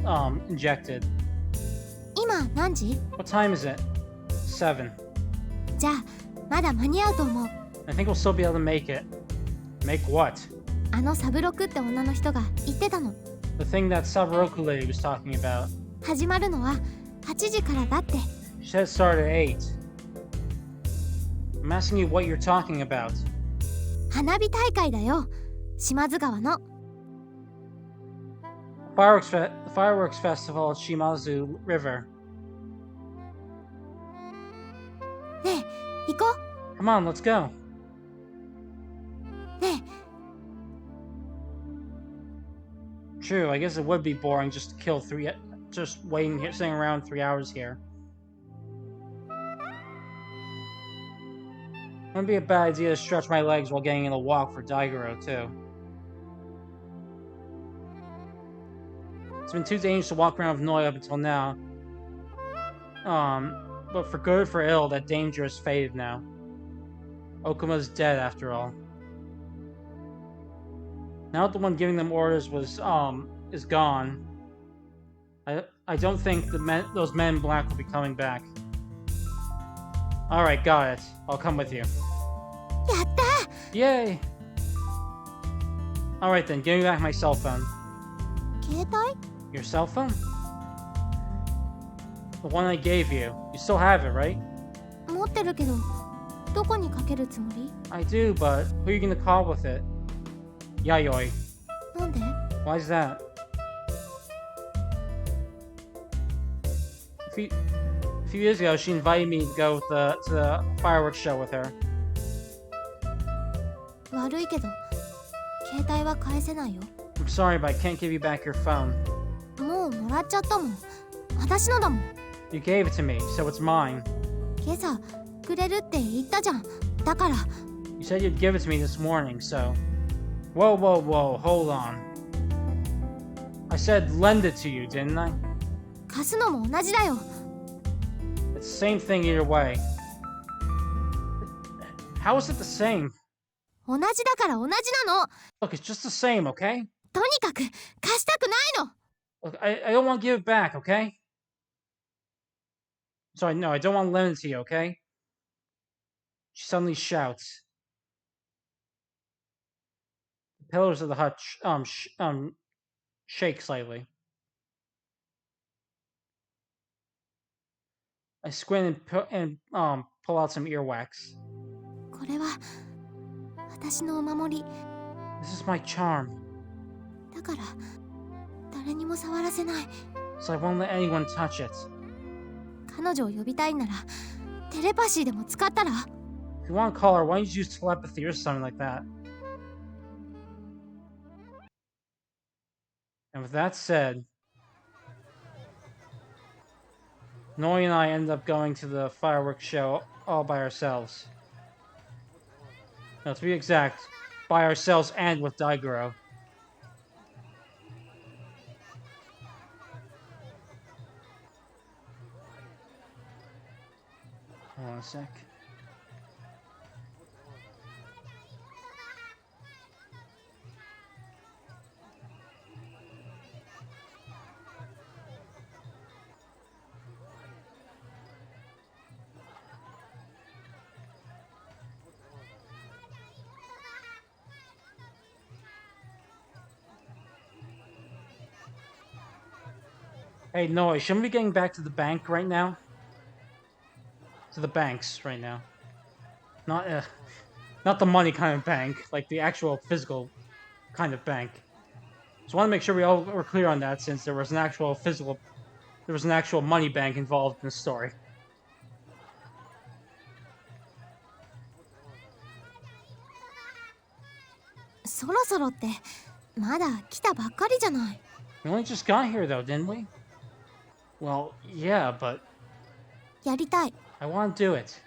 injected. 今何時？ What time is it? 7. じゃあまだ間に合うと思う。 I think we'll still be able to make it. Make what? あのサブロクって女の人が言ってたの。 The thing that Saburoku lady was talking about. 始まるのは8時からだって。 She said it started at 8. I'm asking you what you're talking about. 花火大会だよ。島津川の。 The fireworks festival at Shimazu River. ねえ、行こ Come on, let's go. う。ね True, I guess it would be boring just to just waiting here, sitting around 3 hours here. Wouldn't be a bad idea to stretch my legs while getting in a walk for Daigoro, too. It's been too dangerous to walk around with Noi up until now. But for good or for ill, that danger has faded now. Okuma's dead, after all. Now that the one giving them orders is gone, I don't think those men in black will be coming back. Alright, got it. I'll come with you. え。やった！ Yay! Alright then, give me back my cell phone. 携帯？ Your cell phone? The one I gave you. You still have it, right? 持ってるけど、どこにかけるつもり？ I do, but who are you gonna call with it? Yayoi. なんで？ Why's that? A few years ago, she invited me to go to the fireworks show with her. 悪いけど、携帯は返せないよ。 I'm sorry, but I can't give you back your phone. もうもらっちゃったもん。私のだもん。 You gave it to me, so it's mine. 今朝くれるって言ったじゃん。だから。 You said you'd give it to me this morning, so... Whoa, whoa, whoa, hold on. I said lend it to you, didn't I? 貸すのも同じだよ。 It's the same thing either way. How is it the same? 同じだから同じなの。 Look, it's just the same, okay? とにかく貸したくないの。 Look, I don't want to give it back, okay? Sorry, no, I don't want to lend it to you, okay? She suddenly shouts. The pillars of the hut shake slightly. I squint and pull out some earwax. これは私のお守り。 This is my charm. だから誰にも触らせない。 So I won't let anyone touch it. 彼女を呼びたいならテレパシーでも使ったら。 If you want to call her, why don't you use telepathy or something like that? And with that said, Noi and I ended up going to the fireworks show all by ourselves. No, to be exact, by ourselves and with Daigoro. Hold on a sec. Hey, Noi, shouldn't we be getting back to the bank right now? To the banks right now. Not the money kind of bank, like the actual physical kind of bank. Just want to make sure we all were clear on that, since there was an actual money bank involved in the story. そろそろってまだ来たばっかりじゃない。 We only just got here though, didn't we? Well, yeah, but やりたい。 I want to do it.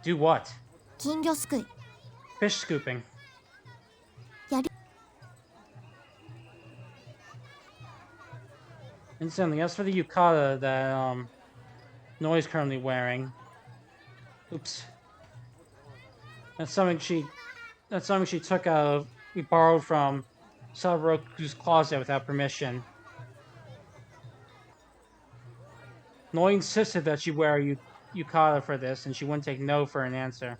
Do what? 金魚すくい。 Fish scooping. やり。 Incidentally, as for the yukata that Noi's currently wearing, oops, that's something she took out of, we borrowed from Saburoku's closet without permission. Noi insisted that she wear a yukata for this, and she wouldn't take no for an answer.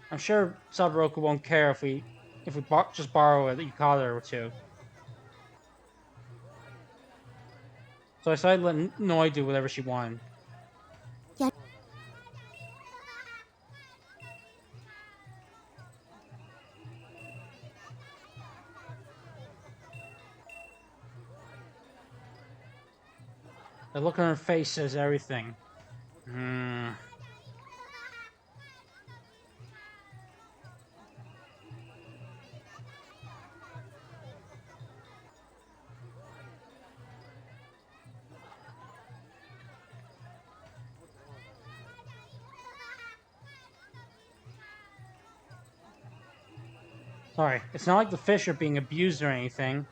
I'm sure Saburoku won't care if we just borrow a yukata or two. So I decided to let Noi do whatever she wanted. Yeah. The look on her face says everything. Sorry, it's not like the fish are being abused or anything.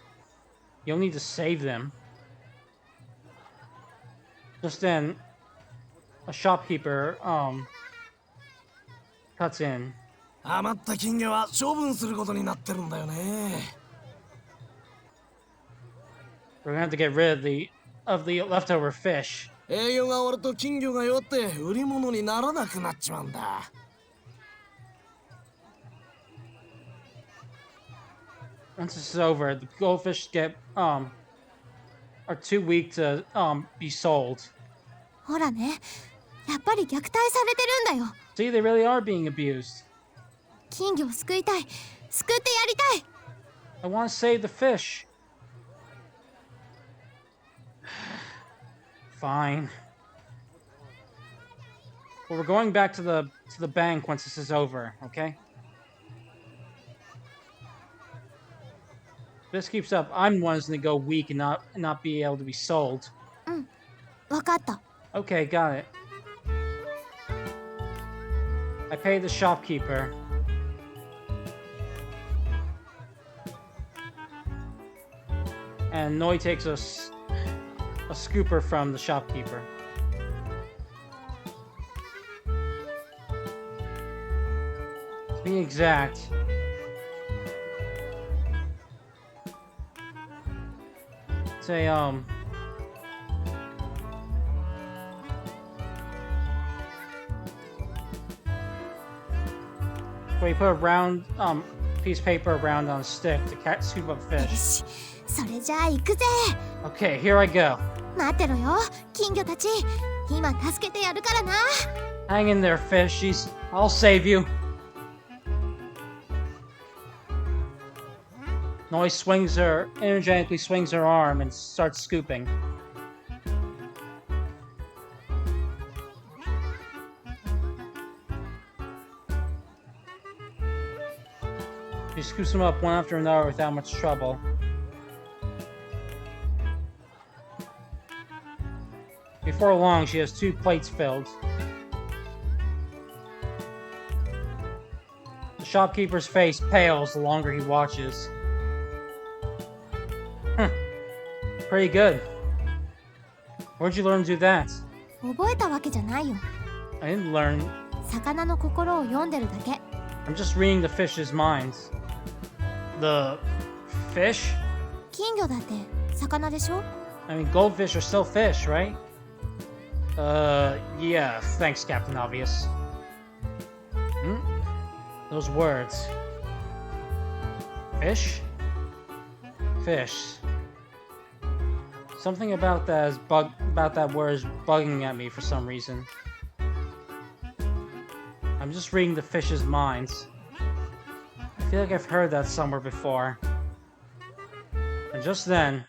You'll need to save them. Just then, a shopkeeper, cuts in. 余った金魚は処分することになってるんだよね。 We're gonna have to get rid of the leftover fish. 営業が終わると金魚が弱って売り物にならなくなっちまうんだ。 Once this is over, the goldfish are too weak to be sold. ほらね、やっぱり虐待されてるんだよ。 See, they really are being abused. 金魚を救いたい。救ってやりたい。 I want to save the fish. Fine. Well, we're going back to the bank once this is over, okay? If this keeps up, I'm the one who's gonna go weak and not be able to be sold. わかった。 Okay, got it. I paid the shopkeeper. And Noi takes a scooper from the shopkeeper. To be exact, it's a where you put a round piece of paper around on a stick to scoop up よ fish. し、それじゃあ行くぜ。 Okay, here I go. 待ってろよ、金魚たち。今助けてやるからな。Hang in there, fish. I'll save you. Noi energetically swings her arm and starts scooping. She scoops them up one after another without much trouble. Before long, she has 2 plates filled. The shopkeeper's face pales the longer he watches. Pretty good. Where'd you learn to do that? 覚えたわけじゃないよ。 I didn't learn. 魚の心を読んでるだけ。 I'm just reading the fish's minds. The fish? 金魚だって魚でしょ？ I mean, goldfish are still fish, right? Yeah, thanks, Captain Obvious. Those words. Fish? Fish. Something about that word is bugging at me for some reason. I'm just reading the fish's minds. I feel like I've heard that somewhere before. And just then,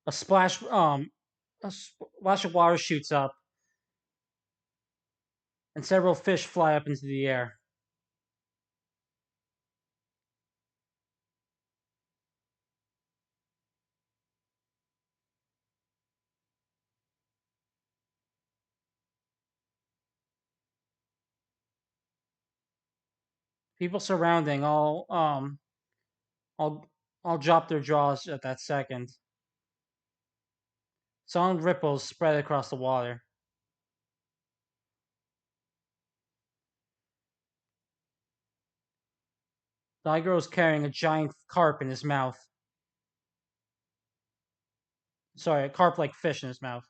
a splash of water shoots up, and several fish fly up into the air. People surrounding all drop their jaws at that second. Solid ripples spread across the water. Daigoro is carrying a giant carp in his mouth. Sorry, a carp-like fish in his mouth.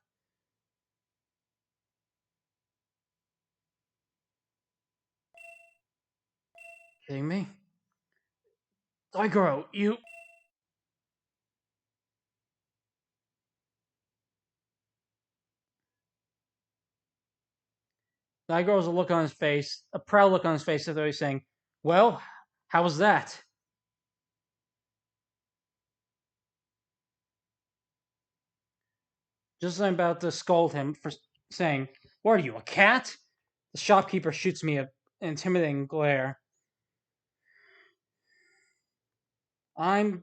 Kidding me? Daigoro, you... Daigoro has a look on his face, a proud look on his face, as though he's saying, "Well, how was that?" Just as I'm about to scold him for saying, "What are you, a cat?" the shopkeeper shoots me an intimidating glare. I'm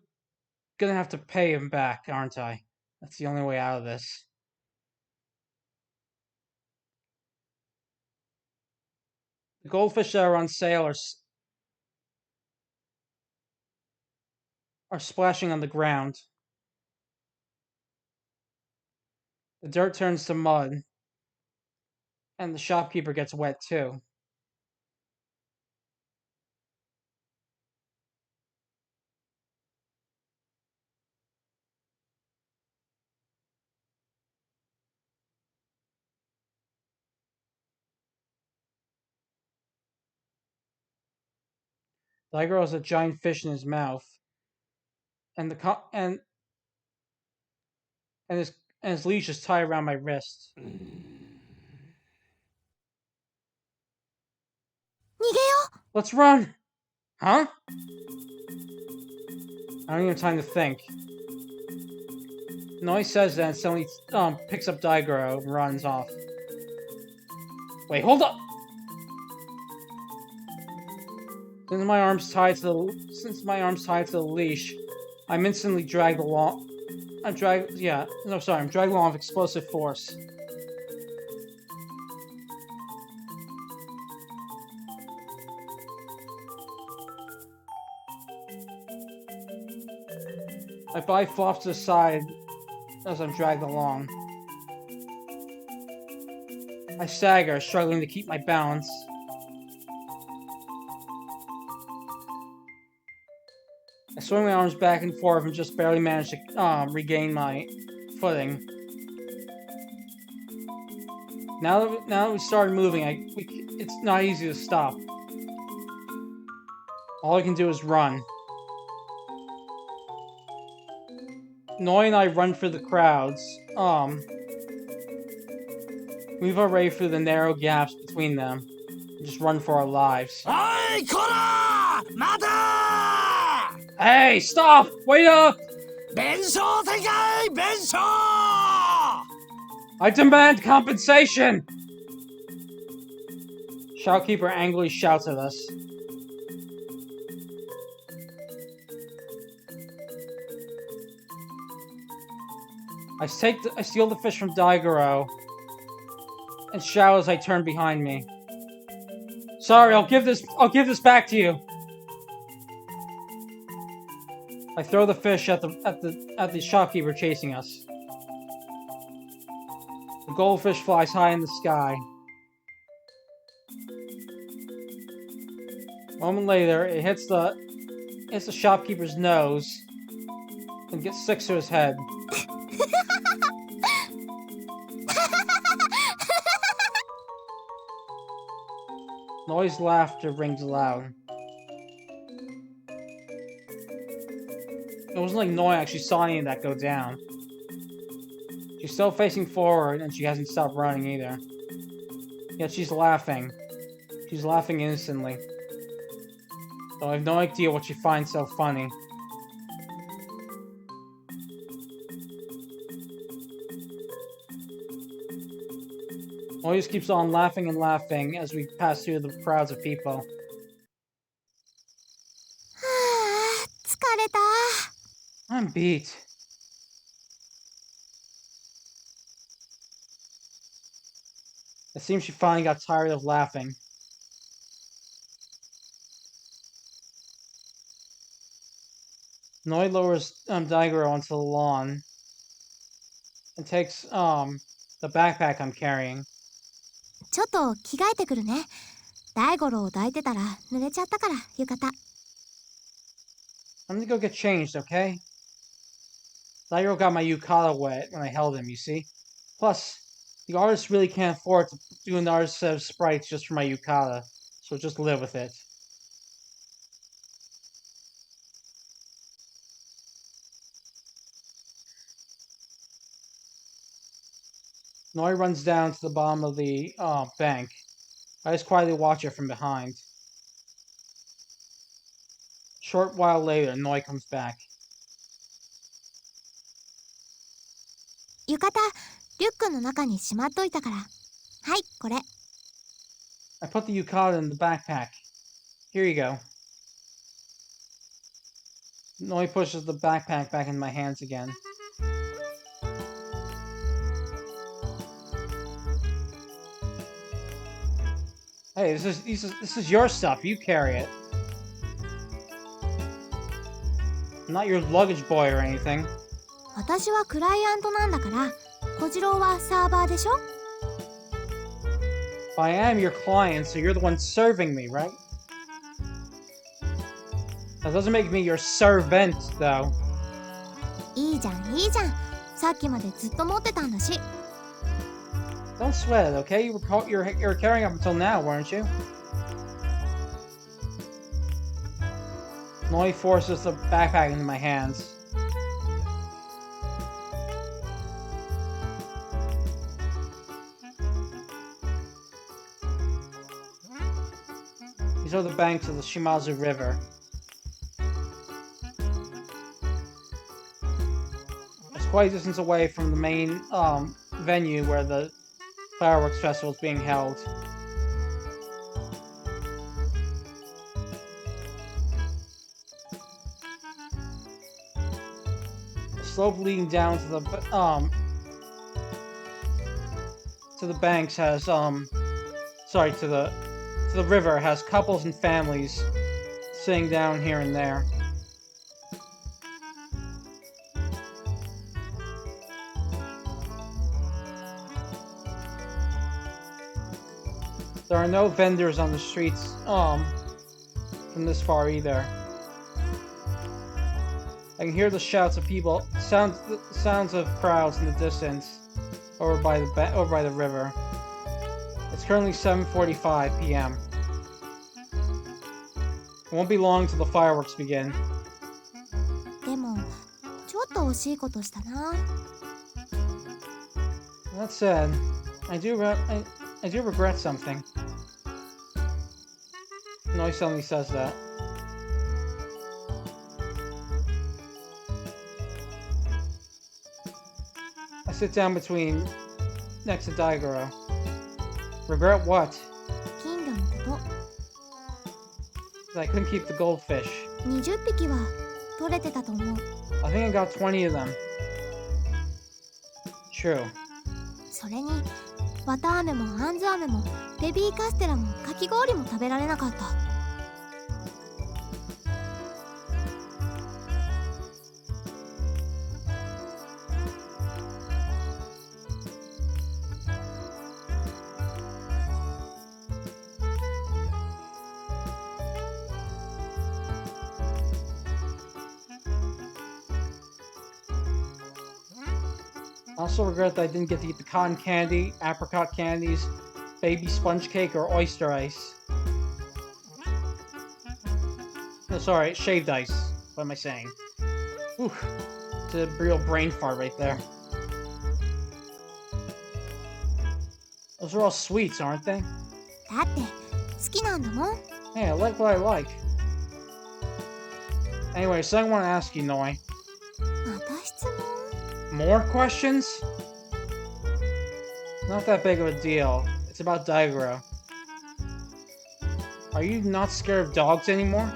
gonna have to pay him back, aren't I? That's the only way out of this. The goldfish that are on sale are splashing on the ground. The dirt turns to mud, and the shopkeeper gets wet too. Daigoro has a giant fish in his mouth, and his leash is tied around my wrist. 逃げよ Let's run! Huh? I don't even have time to think. Noi says that and suddenly picks up Daigoro and runs off. Wait, hold up! Since my arm's tied to the leash, I'm instantly dragged along. I'm dragged along with explosive force. My body flops to the side as I'm dragged along. I stagger, struggling to keep my balance. I swing my arms back and forth and just barely manage to regain my footing. Now that we started moving, it's not easy to stop. All I can do is run. Noi and I run for the crowds. Move our way through the narrow gaps between them. And just run for our lives. おいこら待て Hey, stop! Wait up! 弁償せんかい弁償 I demand compensation! Shopkeeper angrily shouts at us. I steal the fish from Daigoro and shout as I turn behind me. Sorry, I'll give this back to you. I throw the fish at the shopkeeper chasing us. The goldfish flies high in the sky. A moment later, it hits the shopkeeper's nose and sticks to his head. Noise laughter rings loud. It wasn't like Noi actually saw any of that go down. She's still facing forward, and she hasn't stopped running either. Yet she's laughing. She's laughing innocently. Though I have no idea what she finds so funny. Noi just keeps on laughing and laughing as we pass through the crowds of people. 疲れた。 I'm beat. It seems she finally got tired of laughing. Noi lowers Daigoro onto the lawn and takes the backpack I'm carrying. ちょっと着替えてくるね。大五郎を抱いてたら濡れちゃったから浴衣。I'm gonna go get changed, okay? Daigoro got my yukata wet when I held him, you see? Plus, the artist really can't afford to do another set of sprites just for my yukata, so just live with it. Noi runs down to the bottom of the bank. I just quietly watch her from behind. A short while later, Noi comes back. 浴衣、リュックの中にしまっといたから。はい、これ。I put the yukata in the backpack. Here you go. Noi pushes the backpack back in my hands again. Hey, this is your stuff. You carry it. I'm not your luggage boy or anything. 私はクライアントなんだから、小次郎はサーバーでしょ？ I am your client, so you're the one serving me, right? That doesn't make me your servant, though. いいじゃん、いいじゃん。さっきまでずっと持ってたんだし。Don't sweat it, okay? You're carrying up until now, weren't you? Noi forces the backpack into my hands. These are the banks of the Shimazu River. It's quite a distance away from the main venue where the fireworks festival is being held. The slope leading down to the banks has to the river has couples and families sitting down here and there. There are no vendors on the streets from this far either. I can hear the shouts of people, sounds of crowds in the distance over by the river. It's currently 7:45 p.m. It won't be long till the fireworks begin. でも、ちょっと惜しいことしたな。That said, I do regret something. Noi suddenly says that. I sit down next to Daigoro. Regret what? 金魚のこ That I couldn't keep the goldfish. と20匹は取れてたと思う。 I think I got 20 of them. True. それに綿あめもあんずあめもベビーカステラもかき氷も食べられなかった。 I also regret that I didn't get to eat the cotton candy, apricot candies, baby sponge cake, or oyster ice. No, sorry, shaved ice. What am I saying? Ooh, it's a real brain fart right there. Those are all sweets, aren't they? だって好きなんだもん。 Hey, I like what I like. Anyway, so I want to ask you, Noi. また質問？ More questions? Not that big of a deal. It's about Daigoro. Are you not scared of dogs anymore?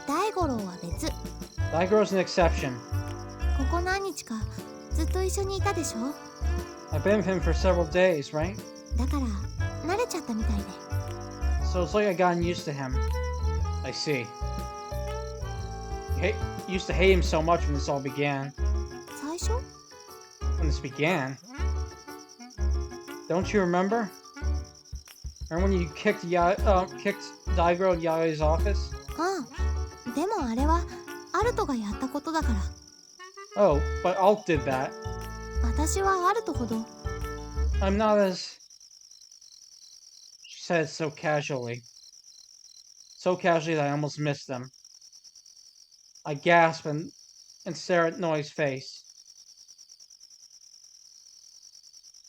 大五郎は別。 Daigoro's an exception. ここ何日かずっと一緒にいたでしょ。 I've been with him for several days, right? だから慣れちゃったみたいで。 So it's like I gotten used to him. I see. Used to hate him so much when this all began. 最初？ When this began? Don't you remember? Remember when you kicked Daigoro at Yao's office? ああ、でもあれはアルトがやったことだから。 Oh, but Alt did that. 私はアルトほど。 I'm not as... She said it so casually. So casually that I almost missed them. I gasp and stare at Noi's face.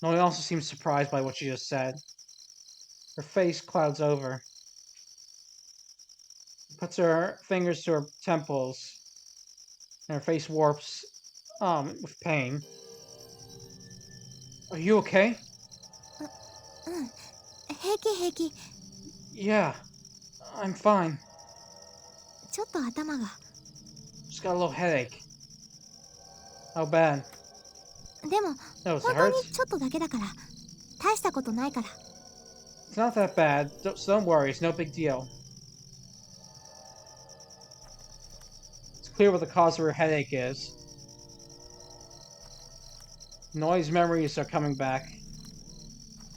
Noi also seems surprised by what she just said. Her face clouds over. She puts her fingers to her temples, and her face warps, with pain. Are you okay? うん、平気平気。 Yeah, I'm fine. ちょっと頭が。 Just got a little headache. How bad? でも No, it 本当に hurts. ちょっとだけだから。大したことないから。 It's not that bad, so don't worry, it's no big deal. It's clear what the cause of her headache is. Noi's memories are coming back.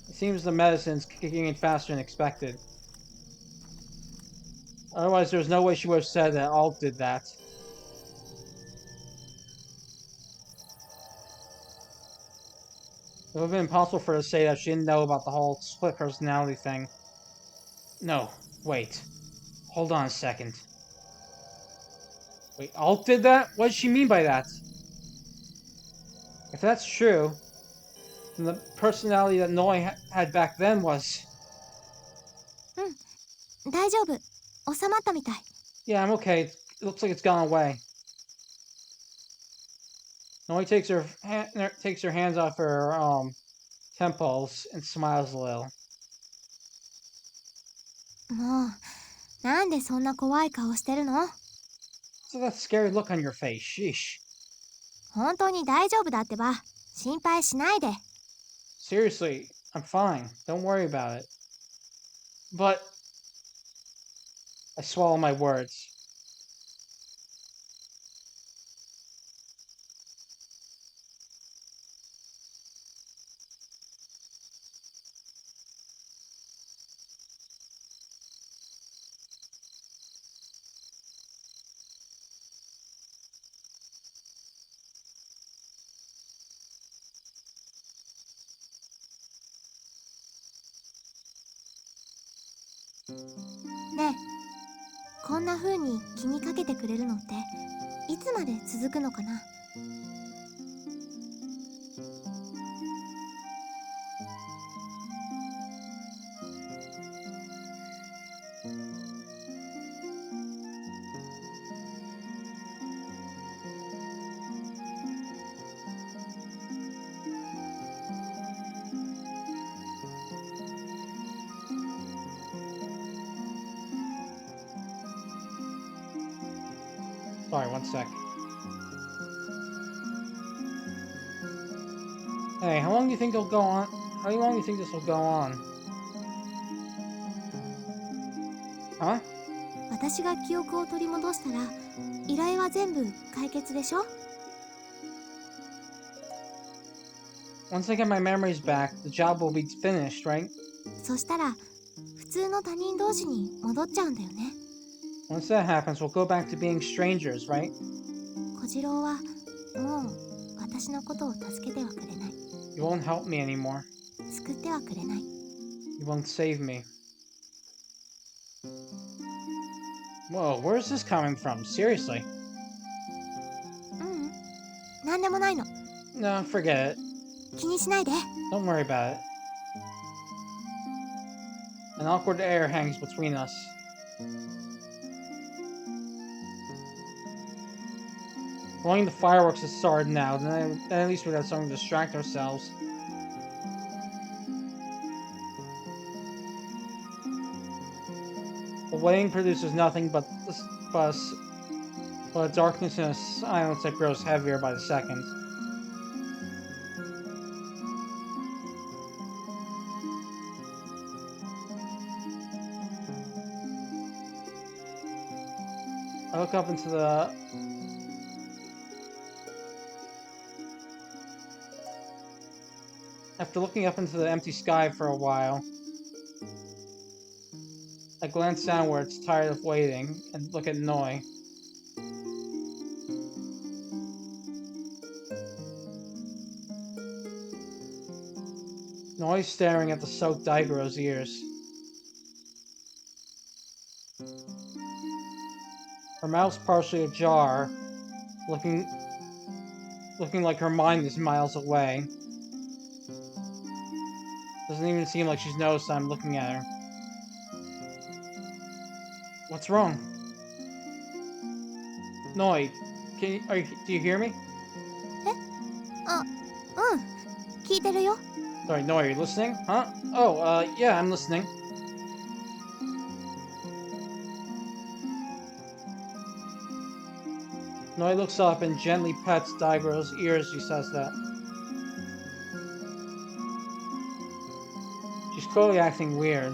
It seems the medicine's kicking in faster than expected. Otherwise, there's no way she would have said that Alt did that. It would have been impossible for her to say that she didn't know about the whole split personality thing. No, wait. Hold on a second. Wait, Alt did that? What did she mean by that? If that's true, then the personality that Noi had back then was... 大丈夫。収まったみたい。 Yeah, I'm okay. It looks like it's gone away. Noi takes her hands off her temples and smiles a little. もう、なんでそんな怖い顔してるの？ So that scary look on your face. Sheesh. 本当に大丈夫だってば。心配しないで。 Seriously, I'm fine. Don't worry about it. But I swallow my words.ねえ、こんな風に気にかけてくれるのっていつまで続くのかな？ Sorry, one sec. Hey, how long do you think it'll go on? How long do you think this will go on? Huh? 私が記憶を取り戻したら依頼は全部解決でしょ？ Once I get my memories back, the job will be finished, right? そしたら普通の他人同士に戻っちゃうんだよね。 Once that happens, we'll go back to being strangers, right? 小次郎はもう私のことを助けてはくれない。 You won't help me anymore. 救ってはくれない。 You won't save me. Whoa, where's this coming from? Seriously? ううん、なんでもないの。 No, forget it. 気にしないで。 Don't worry about it. An awkward air hangs between us. Blowing the fireworks has started now, then at least we'd have something to distract ourselves. The waiting produces nothing but a darkness and a silence that grows heavier by the second. I look up into the... After looking up into the empty sky for a while, I glance downwards, tired of waiting, and look at Noi. Noi's staring at the soaked Daigo's ears. Her mouth's partially ajar, looking like her mind is miles away. Doesn't even seem like she's noticed I'm looking at her. What's wrong? Noi, do you hear me? あ、うん、聞いてるよ。 Sorry, Noi, are you listening? Huh? Oh, yeah, I'm listening. Noi looks up and gently pets Daigo's ears as she says that. She's clearly acting weird.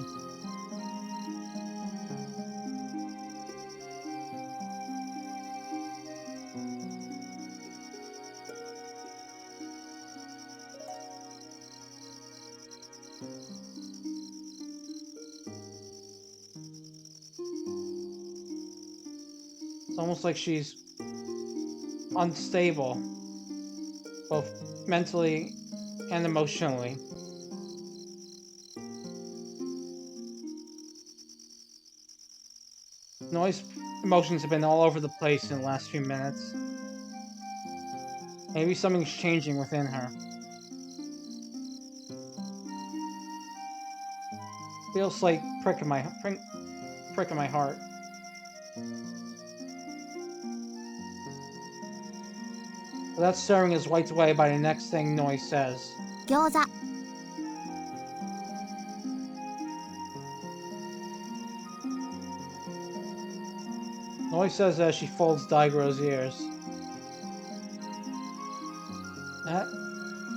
It's almost like she's unstable, both mentally and emotionally. Noi's emotions have been all over the place in the last few minutes. Maybe something's changing within her. Feels a slight prick in my heart. But that stirring is wiped away by the next thing Noi says. 餃子。 Noi says as she folds Daigo's ears. That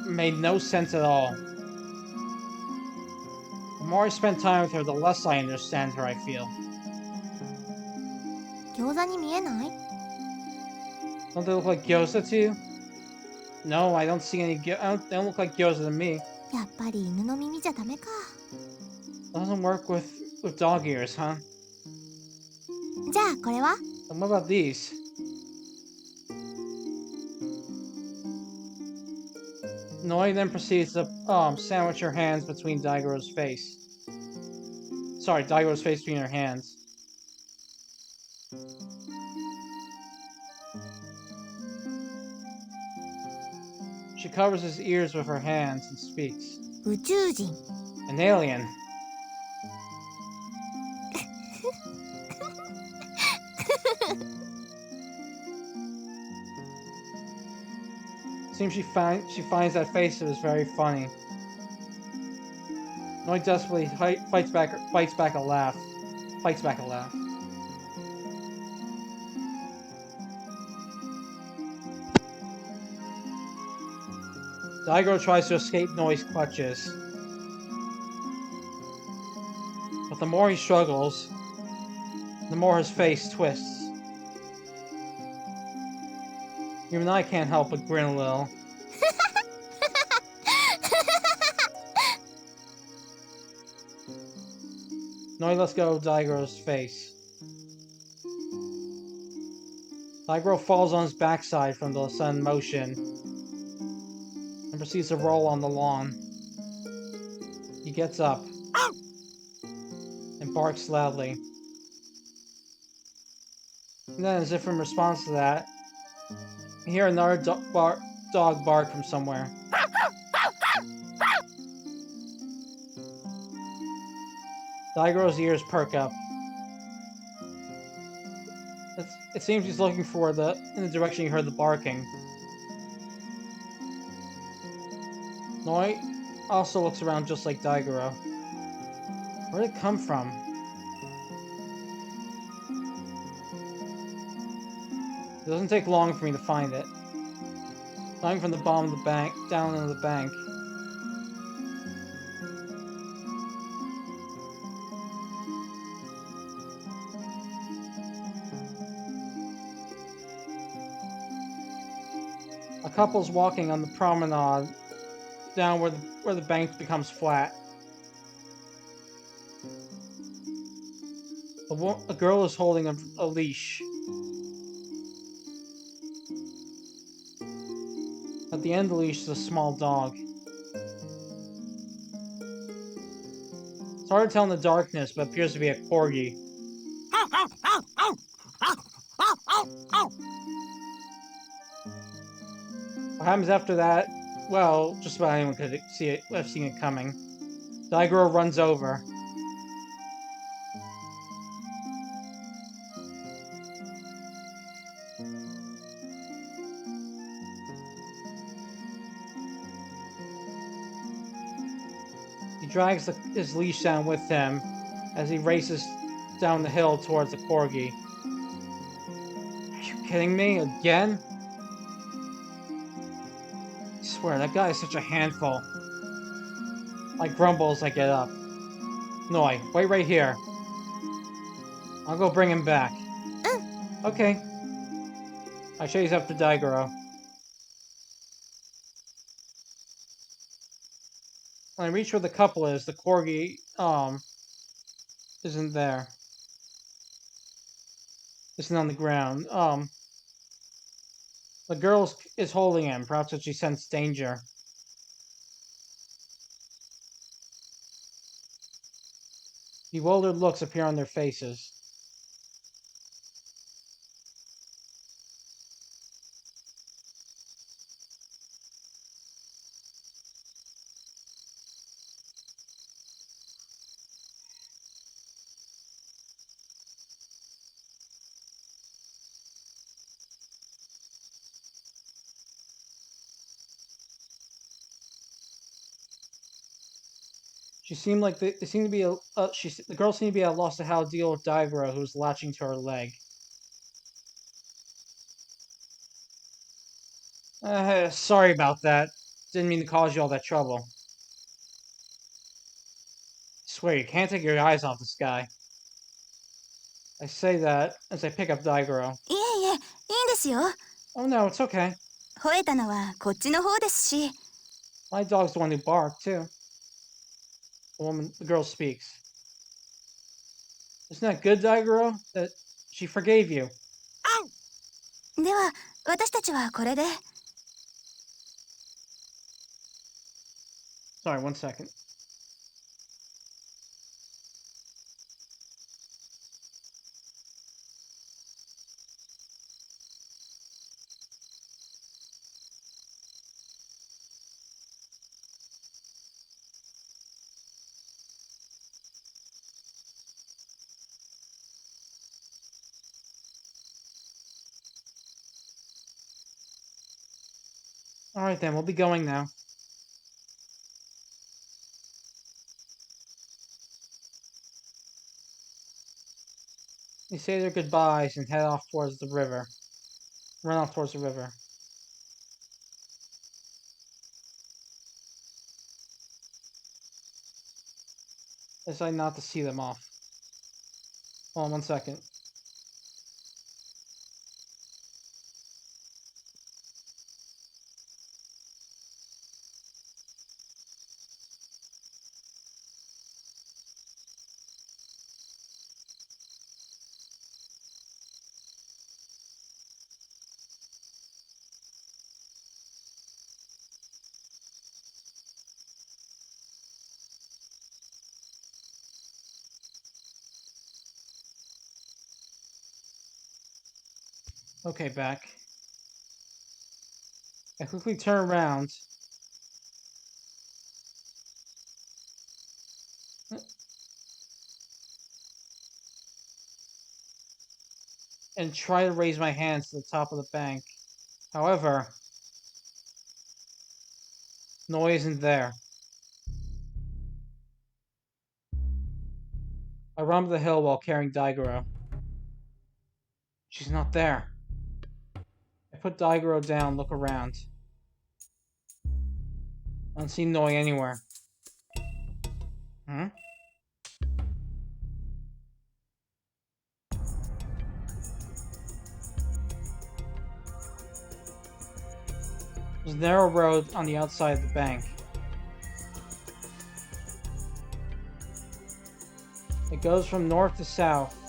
made no sense at all. The more I spend time with her, the less I understand her, I feel. 餃子に見えない？ Don't they look like gyoza to you? No, I don't see any they don't look like gyoza to me. やっぱり犬の耳じゃダメか。 Doesn't work with dog ears, huh? じゃあこれは？ And what about these? Noi then proceeds to sandwich her hands between Daigo's face. Sorry, Daigo's face between her hands. She covers his ears with her hands and speaks. 宇宙人。 An alien. Seems she finds that face of his very funny. Noi desperately fights back a laugh. Daigoro tries to escape Noi's clutches. But the more he struggles, the more his face twists. Even I can't help but grin a little. Noi lets go of Daigoro's face. Daigoro falls on his backside from the sudden motion and proceeds to roll on the lawn. He gets up and barks loudly. And then, as if in response to that, you hear another dog bark from somewhere. Daigoro's ears perk up. It seems he's looking for in the direction you heard the barking. Noi also looks around just like Daigoro. Where did it come from? It doesn't take long for me to find it. Coming from the bottom of the bank, down into the bank. A couple's walking on the promenade down where the bank becomes flat. A girl is holding a leash. At the end of the leash is a small dog. It's hard to tell in the darkness, but it appears to be a corgi. What happens after that? Well, just about anyone could have seen it coming. Daigoro runs over. He drags his leash down with him as he races down the hill towards the corgi. Are you kidding me? Again? I swear, that guy is such a handful. I grumble as I get up. Noi, wait right here. I'll go bring him back. Okay. I chase after Daigoro. When I reach where the couple is, the corgi, isn't there. Isn't on the ground. The girl is holding him, perhaps that she sensed danger. Bewildered looks appear on their faces. She seemed like they seemed to be the girl seemed to be at a loss to how to deal with Daigoro, who was latching to her leg. Sorry about that. Didn't mean to cause you all that trouble. I swear, you can't take your eyes off this guy. I say that as I pick up Daigoro. いえいえ、いいんですよ。 Oh no, it's okay. 吠えたのはこっちの方ですし。 My dog's the one who barked, too. The girl speaks. Isn't that good, Daigoro? That she forgave you. では、私たちはこれで。 Sorry, 1 second. Alright then, we'll be going now. They say their goodbyes and head off towards the river. Run off towards the river. Decide not to see them off. Hold on 1 second. Okay, back. I quickly turn around. And try to raise my hands to the top of the bank. However, Noi isn't there. I run up the hill while carrying Daigoro. She's not there. I put Daigoro down, look around. I don't see Noi anywhere. Hmm? There's a narrow road on the outside of the bank. It goes from north to south.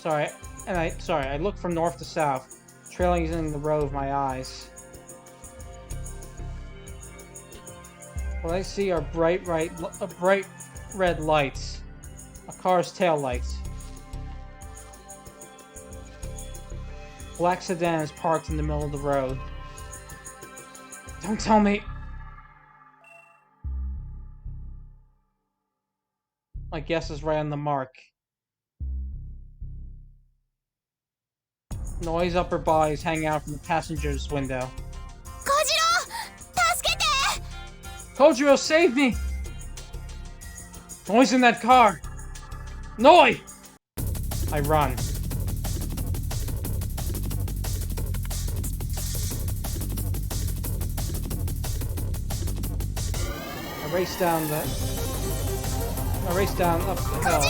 I look from north to south, trailing in the road of my eyes. What I see are bright red lights. A car's tail lights. Black sedan is parked in the middle of the road. Don't tell me! My guess is right on the mark. Noi's upper body is hanging out from the passenger's window. Kojiro! Tasukete! Kojiro, save me! Noi's in that car! Noi! I run. I race down up the hill.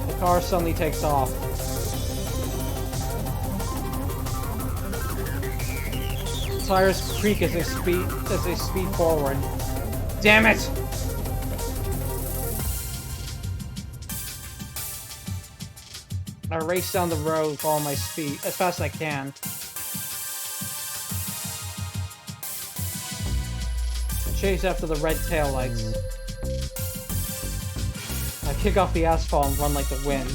The car suddenly takes off. Tires creak as they speed forward. Damn it! I race down the road with all my speed as fast as I can. Chase after the red taillights. I kick off the asphalt and run like the wind.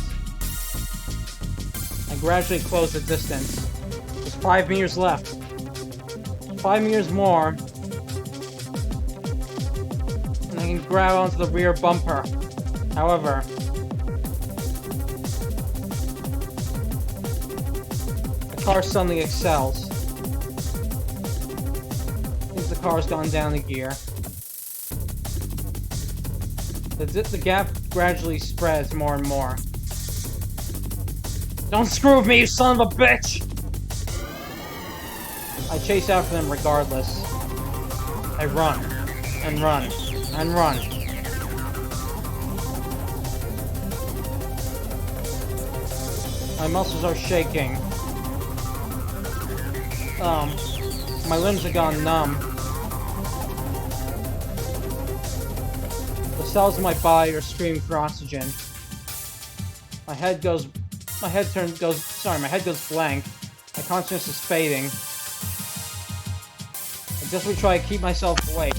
I gradually close the distance. There's 5 meters left. 5 meters more. And I can grab onto the rear bumper. However, the car suddenly excels. The car's gone down a gear. The gap gradually spreads more and more. Don't screw with me, you son of a bitch! I chase after them regardless. I run, and run, and run. My muscles are shaking. My limbs have gone numb. The cells in my body are screaming for oxygen. My head goes blank. My consciousness is fading. I desperately try to keep myself awake.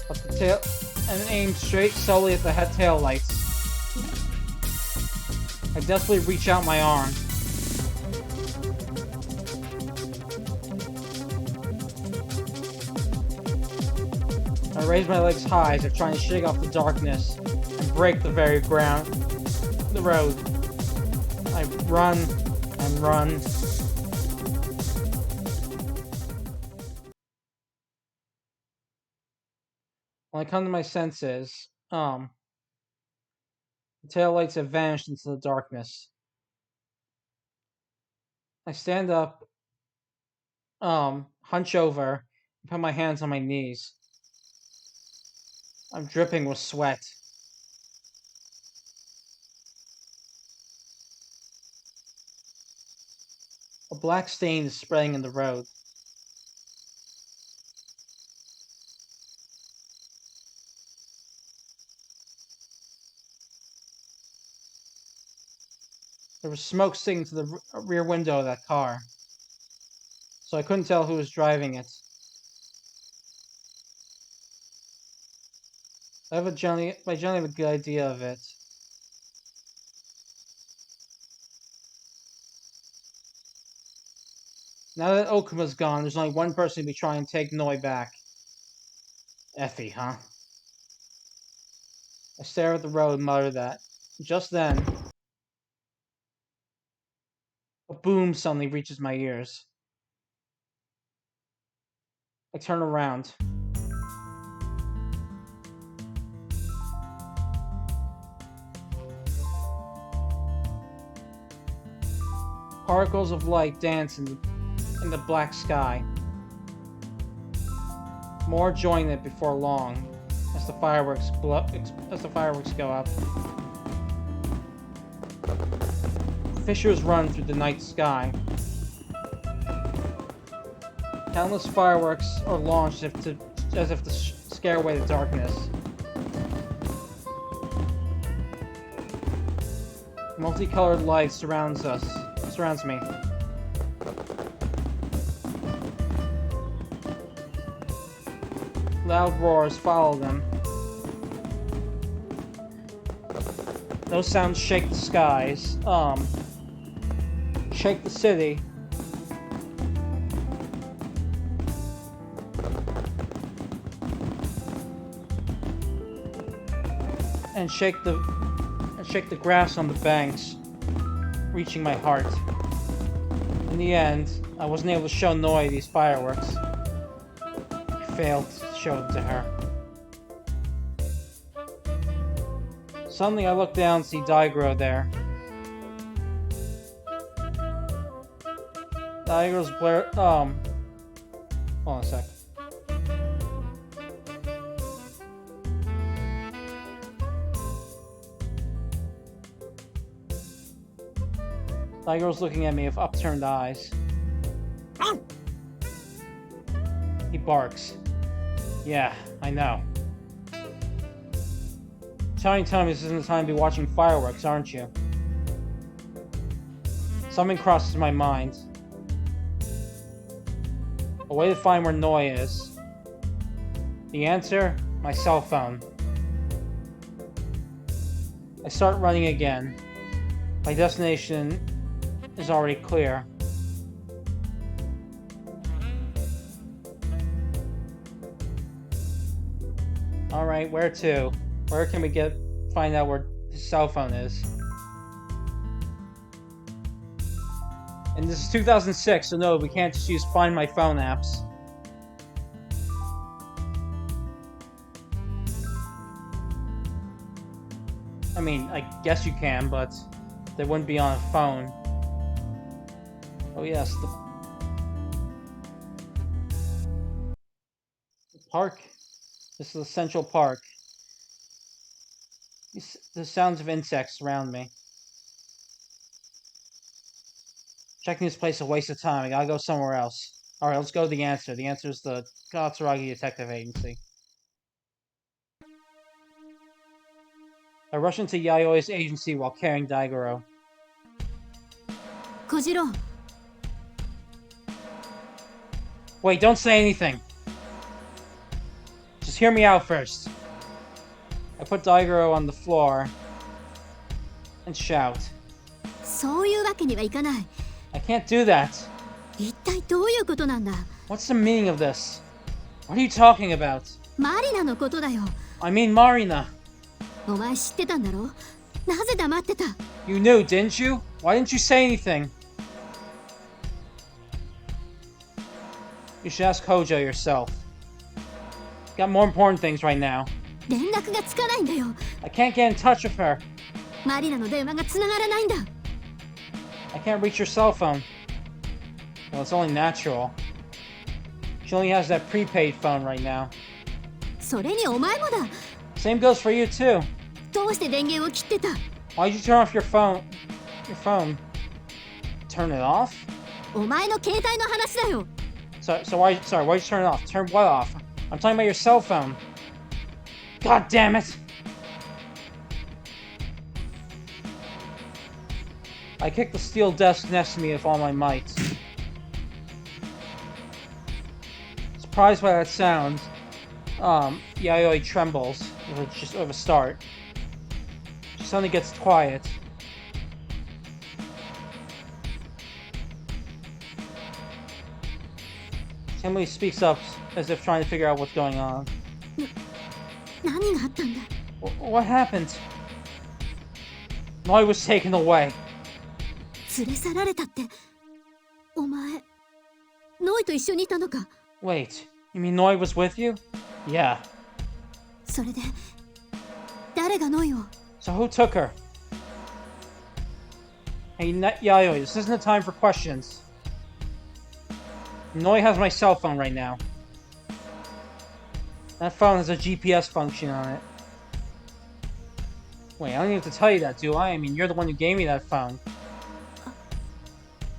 But the tail and aim straight solely at the head tail lights. I desperately reach out my arm. I raise my legs high as I try to shake off the darkness and break the very ground, the road. I run and run. When I come to my senses, the taillights have vanished into the darkness. I stand up, hunch over, and put my hands on my knees. I'm dripping with sweat. A black stain is spreading in the road. There was smoke sticking to the rear window of that car, so I couldn't tell who was driving it. I generally have a good idea of it. Now that Okuma's gone, there's only one person to be trying to take Noi back. Effie, huh? I stare at the road and mutter that. Just then, a boom suddenly reaches my ears. I turn around. Particles of light dance in the black sky. More join it before long, as the fireworks go up. Fissures run through the night sky. Countless fireworks are launched as if to scare away the darkness. Multicolored light surrounds me. Loud roars follow them. Those sounds shake the skies, shake the city. And shake the grass on the banks, reaching my heart. In the end, I wasn't able to show Noi these fireworks. I failed to show them to her. Suddenly I look down and see Daigoro there. Daigoro's hold on a sec. Daigoro's looking at me with upturned eyes. He barks. Yeah, I know. Telling this isn't the time to be watching fireworks, aren't you? Something crosses my mind. A way to find where Noi is. The answer? My cell phone. I start running again. My destination is already clear. Alright, where to? Where can we find out where his cell phone is? And this is 2006, so no, we can't just use Find My Phone apps. I mean, I guess you can, but they wouldn't be on a phone. Oh yes, the park. This is the Central Park. The sounds of insects surround me. Checking this place is a waste of time. I gotta go somewhere else. Alright, let's go to the answer. The answer is the Katsuragi Detective Agency. I rush into Yayoi's agency while carrying Daigoro. Kojiro. Wait, don't say anything. Just hear me out first. I put Daigoro on the floor and shout. そういうわけにはいかない。 I can't do that. 一体どういうことなんだ。 What's the meaning of this? What are you talking about? マリナのことだよ。 I mean Marina. お前知ってたんだろ。なぜ黙ってた。 You knew, didn't you? Why didn't you say anything? You should ask Hojo yourself. Got more important things right now. 連絡がつかないんだよ。 I can't get in touch with her. マリナの電話がつながらないんだ。 I can't reach your cell phone. Well, it's only natural. She only has that prepaid phone right now. それにお前もだ。 Same goes for you too. どうして電源を切ってた？ Why'd you turn off your phone? Your phone? Turn it off? お前の携帯の話だよ。So why'd you turn it off? Turn what off? I'm talking about your cell phone. God damn it! I kicked the steel desk next to me with all my might. Surprised by that sound, Yayoi trembles with a start. She suddenly gets quiet. Emily speaks up as if trying to figure out what's going on. 何があったんだ？ What happened? Noi was taken away. 連れ去られたって。お前、ノイと一緒にいたのか？ Wait, you mean Noi was with you? Yeah. それで、誰がノイを？ So who took her? Hey, Yayoi, this isn't the time for questions. Noi has my cell phone right now. That phone has a GPS function on it. Wait, I don't even have to tell you that, do I? I mean, you're the one who gave me that phone.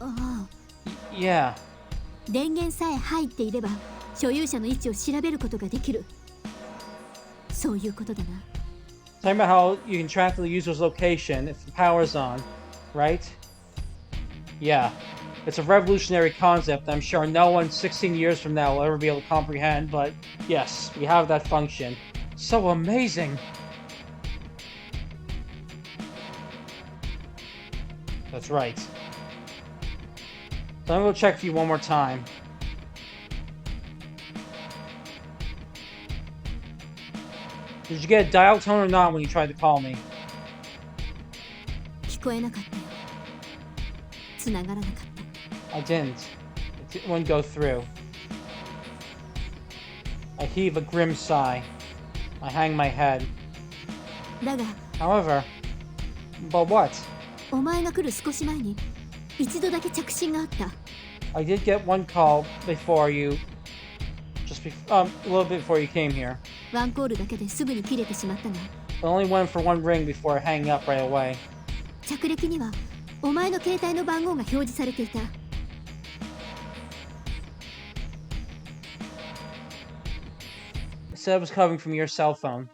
ああ。 Yeah. 電源さえ入っていれば、所有者の位置を調べることができる。そういうことだな。 Talking about how you can track the user's location if the power's on, right? Yeah. It's a revolutionary concept I'm sure no one 16 years from now will ever be able to comprehend, but yes, we have that function. So amazing! That's right. So I'm gonna check for you one more time. Did you get a dial tone or not when you tried to call me? 聞こえなかったよ。繋がらなかった。 I didn't. It wouldn't go through. I heave a grim sigh. I hang my head. だが、 However, but what? お前が来る少し前に一度だけ着信があった。 I did get one call before you, a little bit before you came here. ワンコールだけですぐに切れてしまったが、 But only went for one ring before hanging up right away. 着歴にはお前の携帯の番号が表示されていた。 It said it was coming from your cell phone.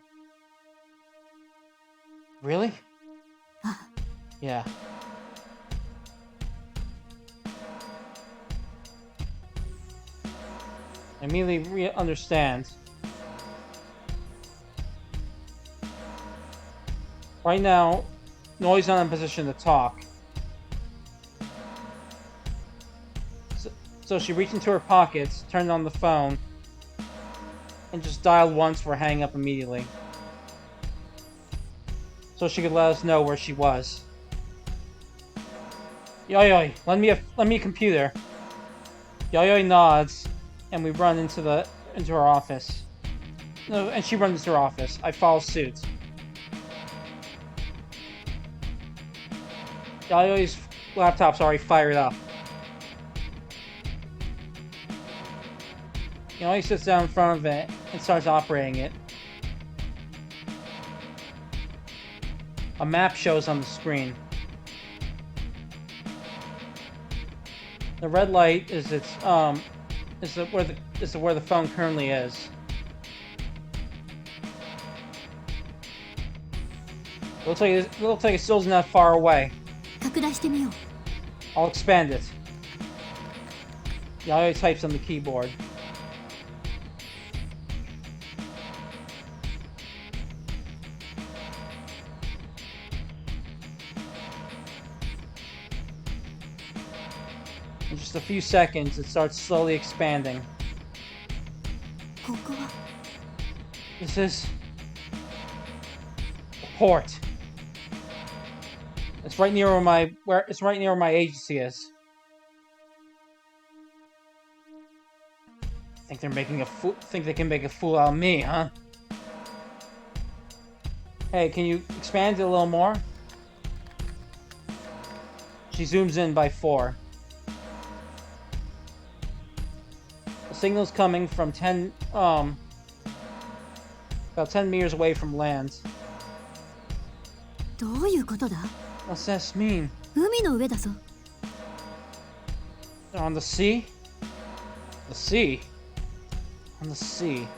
Really? あ、 Yeah. I immediately understand. Right now, Noi's not in a position to talk. So she reached into her pockets, turned on the phone, and just dialed once for hanging up immediately. So she could let us know where she was. Yayoi, lend me a computer. Yayoi nods, and we run into her office. No, and she runs into her office. I follow suit. Yayoi's laptop's already fired up. Yayoi sits down in front of it and starts operating it. A map shows on the screen. The red light is where the phone currently is. Looks like it still isn't that far away. 拡大してみよう。 I'll expand it. Yayoi types on the keyboard. In just a few seconds, it starts slowly expanding. ここは This is a port. It's right near where my agency is. Think they can make a fool out of me, huh? Hey, can you expand it a little more? She zooms in by 4. Signals coming from about 10 meters away from land. どういうことだ？ What's this mean? 海の上だぞ。 They're on the sea? The sea? On the sea.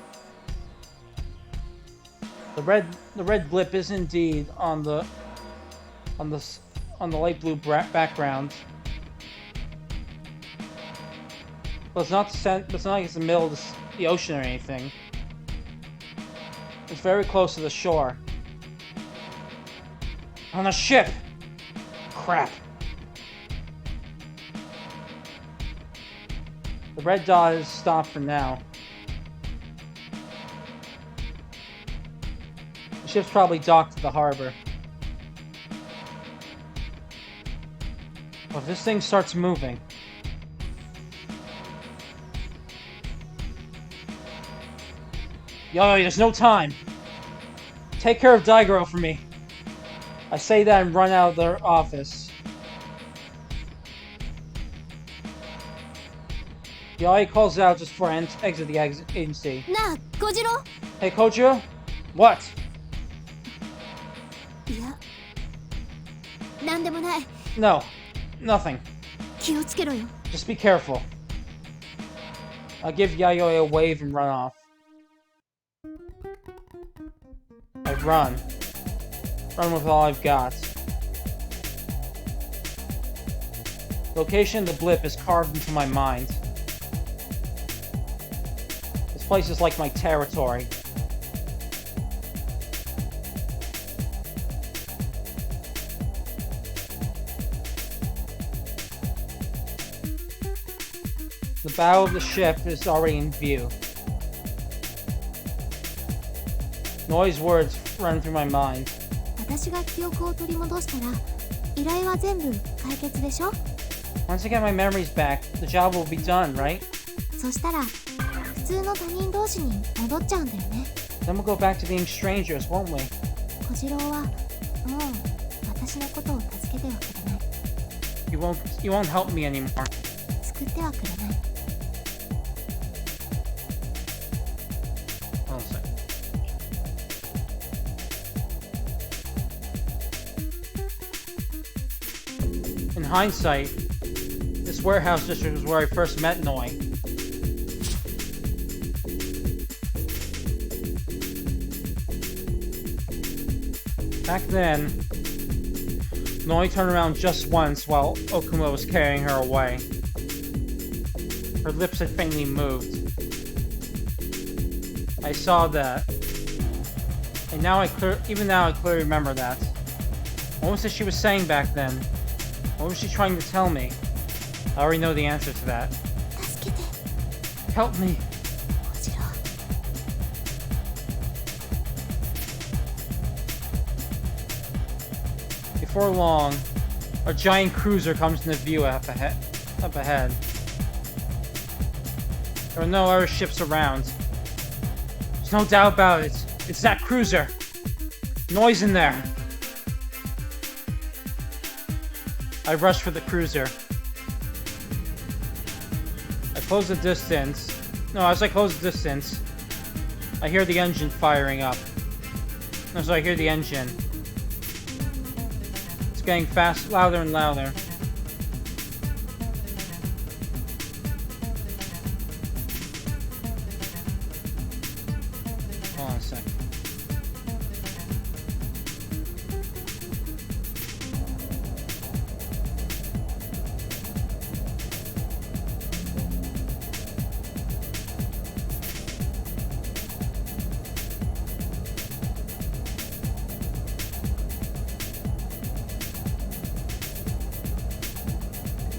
The red blip is indeed on the light blue background. But it's not like it's in the middle of the ocean or anything. It's very close to the shore. On a ship! Crap. The red dot is stopped for now. The ship's probably docked at the harbor. Well, if this thing starts moving... Yo, there's no time! Take care of Daigoro for me. I say that and run out of their office. Yai calls out just before I exit the agency. なあ、小次郎。 Hey, Kojiro? What? いや、なんでもない。 No, nothing. 気をつけろよ。 Just be careful. I'll give Yayoi a wave and run off. I run. Run with all I've got. Location of the blip is carved into my mind. This place is like my territory. The bow of the ship is already in view. Noise words run through my mind. 私が記憶を取り戻したら、依頼は全部解決でしょ？ Once I get my memories back, the job will be done, right? そしたら、普通の他人同士に戻っちゃうんだよね。 Then we'll go back to being strangers, won't we? 小次郎は、もう私のことを助けてはくれない。You won't help me anymore. 救ってはくれない。 Hold on a sec. In hindsight, this warehouse district was where I first met Noi. Back then, Noi turned around just once while Okuma was carrying her away. Her lips had faintly moved. I saw that. And now even now I clearly remember that. What was it she was saying back then? What was she trying to tell me? I already know the answer to that. 助けて、 Help me! 小次郎。 Before long, a giant cruiser comes into view up ahead. There are no other ships around. There's no doubt about it. It's that cruiser. Noise in there. I rush for the cruiser. I close the distance. No, as I close the distance, I hear the engine firing up. No, so I hear the engine. It's getting louder and louder. Hold on a sec.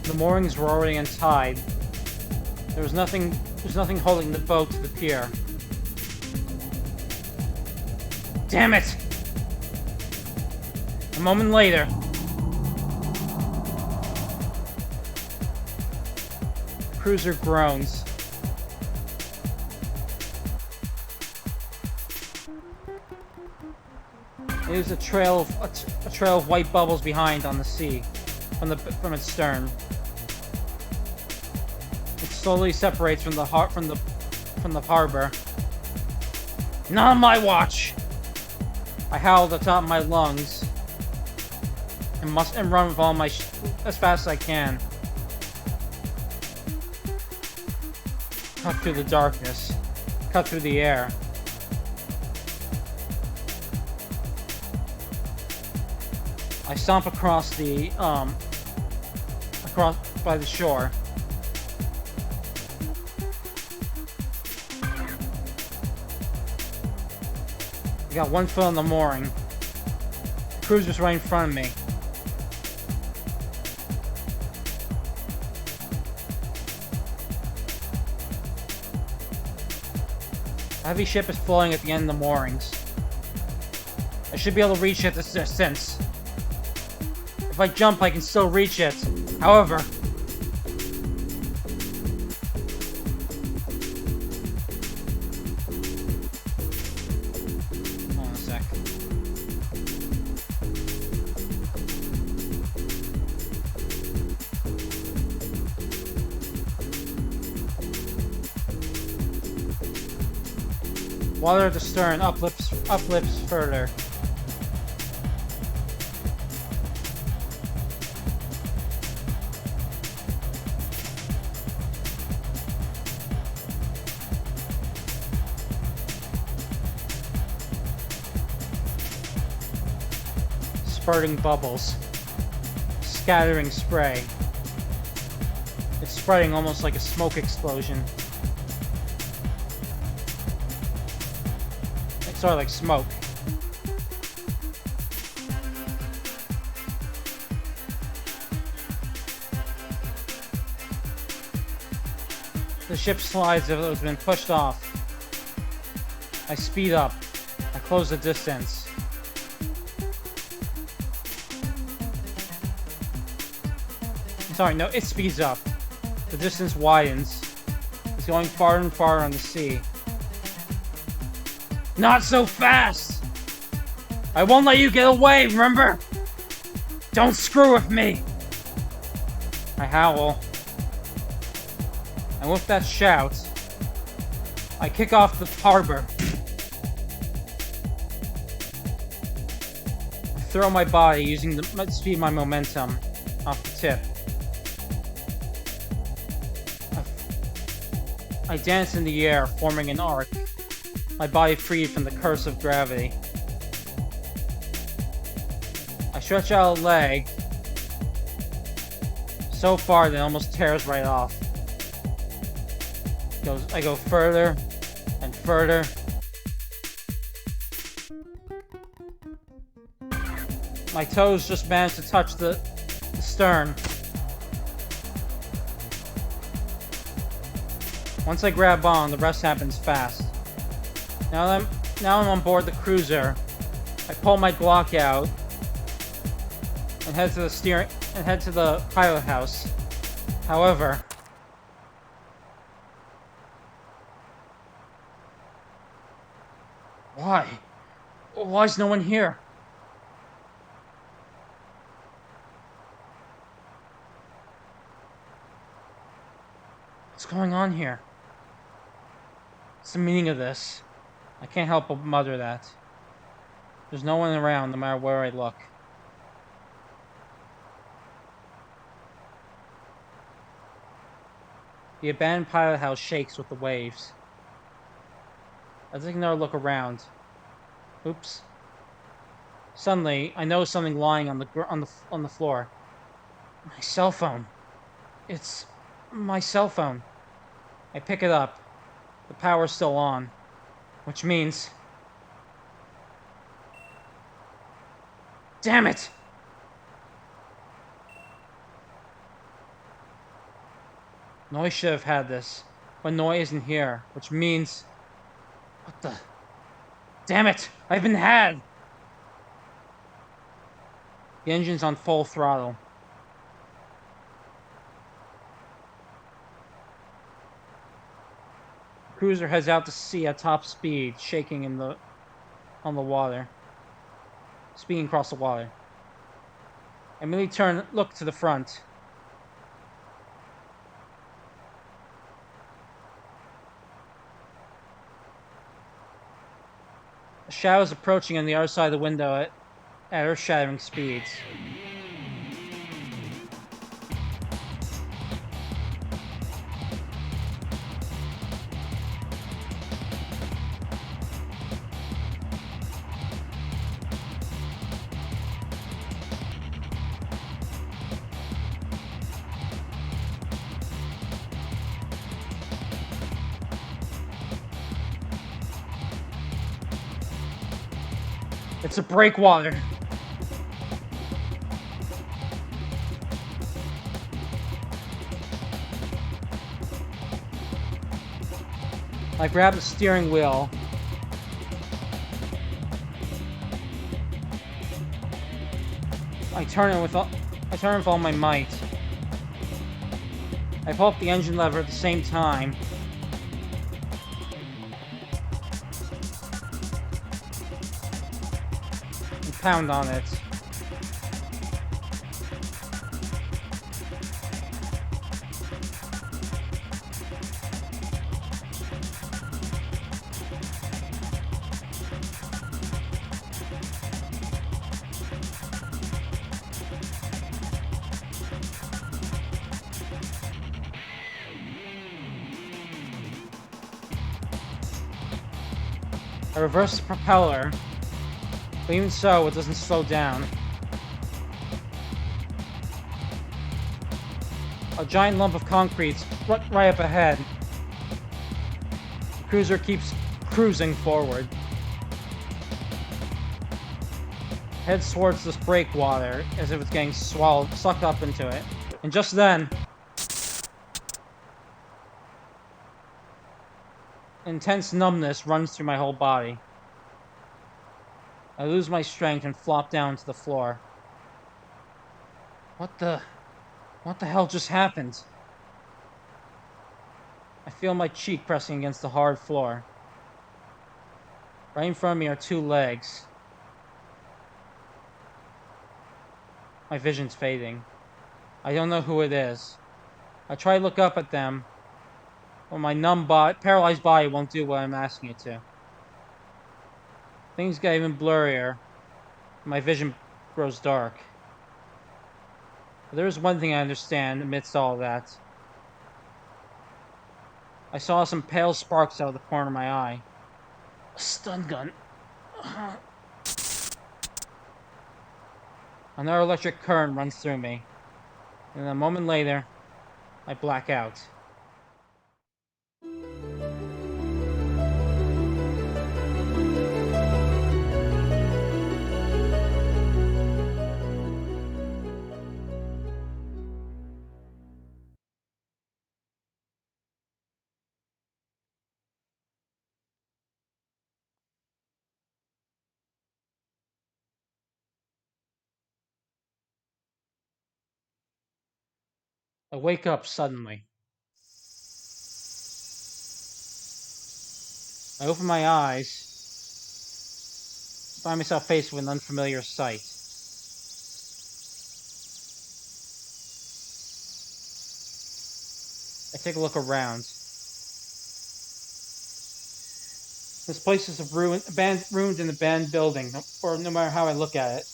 The moorings were already untied. There's nothing holding the boat to the pier. Damn it! A moment later. The cruiser groans. It leaves a trail of white bubbles behind on the sea from its stern. It slowly separates from the harbor. Not on my watch! I howl at the top of my lungs and run with all my as fast as I can. Cut through the darkness. Cut through the air. I stomp across by the shore. I got one foot on the mooring. The cruiser's right in front of me. A heavy ship is floating at the end of the moorings. I should be able to reach it at this distance. If I jump, I can still reach it. However... Hold on a sec. Water at the stern uplifts further. Spurting bubbles, scattering spray. It's spreading almost like a smoke explosion. It's sort of like smoke. The ship slides as if it has been pushed off. I speed up. I close the distance. Sorry, no, it speeds up. The distance widens. It's going farther and farther on the sea. Not so fast! I won't let you get away, remember? Don't screw with me! I howl. And with that shout, I kick off the harbor. I throw my body using the speed of my momentum off the tip. I dance in the air, forming an arc, my body freed from the curse of gravity. I stretch out a leg so far that it almost tears right off. I go further and further. My toes just manage to touch the stern. Once I grab on, the rest happens fast. Now I'm on board the cruiser. I pull my Glock out and head to the pilot house. However, why? Why is no one here? What's going on here? What's the meaning of this? I can't help but mutter that. There's no one around, no matter where I look. The abandoned pilot house shakes with the waves. I take another look around. Oops. Suddenly, I notice something lying on the floor. My cell phone. It's my cell phone. I pick it up. The power's still on, which means... Damn it! Noi should have had this, but Noi isn't here, which means... What the... Damn it! I've been had! The engine's on full throttle. The cruiser heads out to sea at top speed, shaking on the water. Speeding across the water. I immediately look to the front. shadows approaching on the other side of the window at earth-shattering speeds. It's a breakwater. I grab the steering wheel. I turn it with all my might. I pull up the engine lever at the same time. And pound on it. I reverse the propeller, but even so, it doesn't slow down. A giant lump of concrete's right up ahead. The cruiser keeps cruising forward. Heads towards this breakwater as if it's getting sucked up into it. And just then, intense numbness runs through my whole body. I lose my strength and flop down to the floor. What the hell just happened? I feel my cheek pressing against the hard floor. Right in front of me are two legs. My vision's fading. I don't know who it is. I try to look up at them, but my paralyzed body won't do what I'm asking it to. Things get even blurrier. My vision grows dark. But there is one thing I understand amidst all of that. I saw some pale sparks out of the corner of my eye. A stun gun. Another electric current runs through me. And a moment later, I black out. I wake up suddenly. I open my eyes, find myself faced with an unfamiliar sight. I take a look around. This place is a ruined and abandoned building, or no matter how I look at it.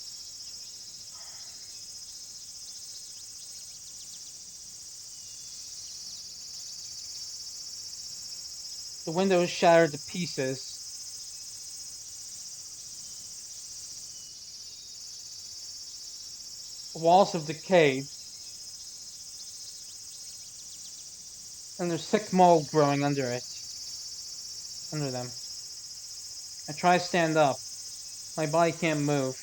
The window is shattered to pieces. The walls have decayed. And there's thick mold growing under them. I try to stand up. My body can't move.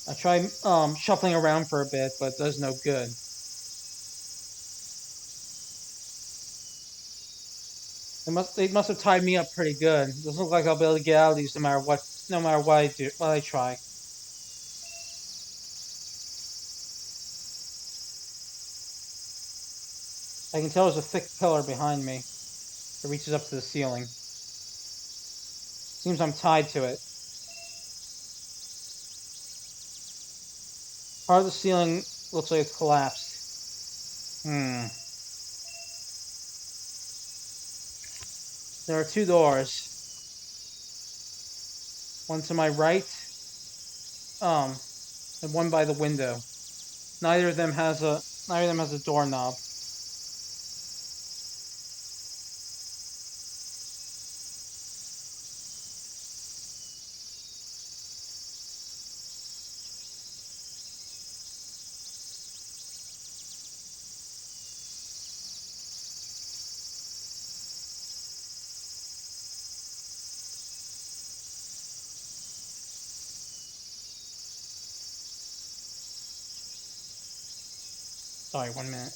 I try shuffling around for a bit, but it does no good. They must have tied me up pretty good. It doesn't look like I'll be able to get out of these no matter what I try. I can tell there's a thick pillar behind me. It reaches up to the ceiling. Seems I'm tied to it. Part of the ceiling looks like it's collapsed. There are two doors. One to my right, and one by the window. Neither of them has a doorknob. Sorry, 1 minute.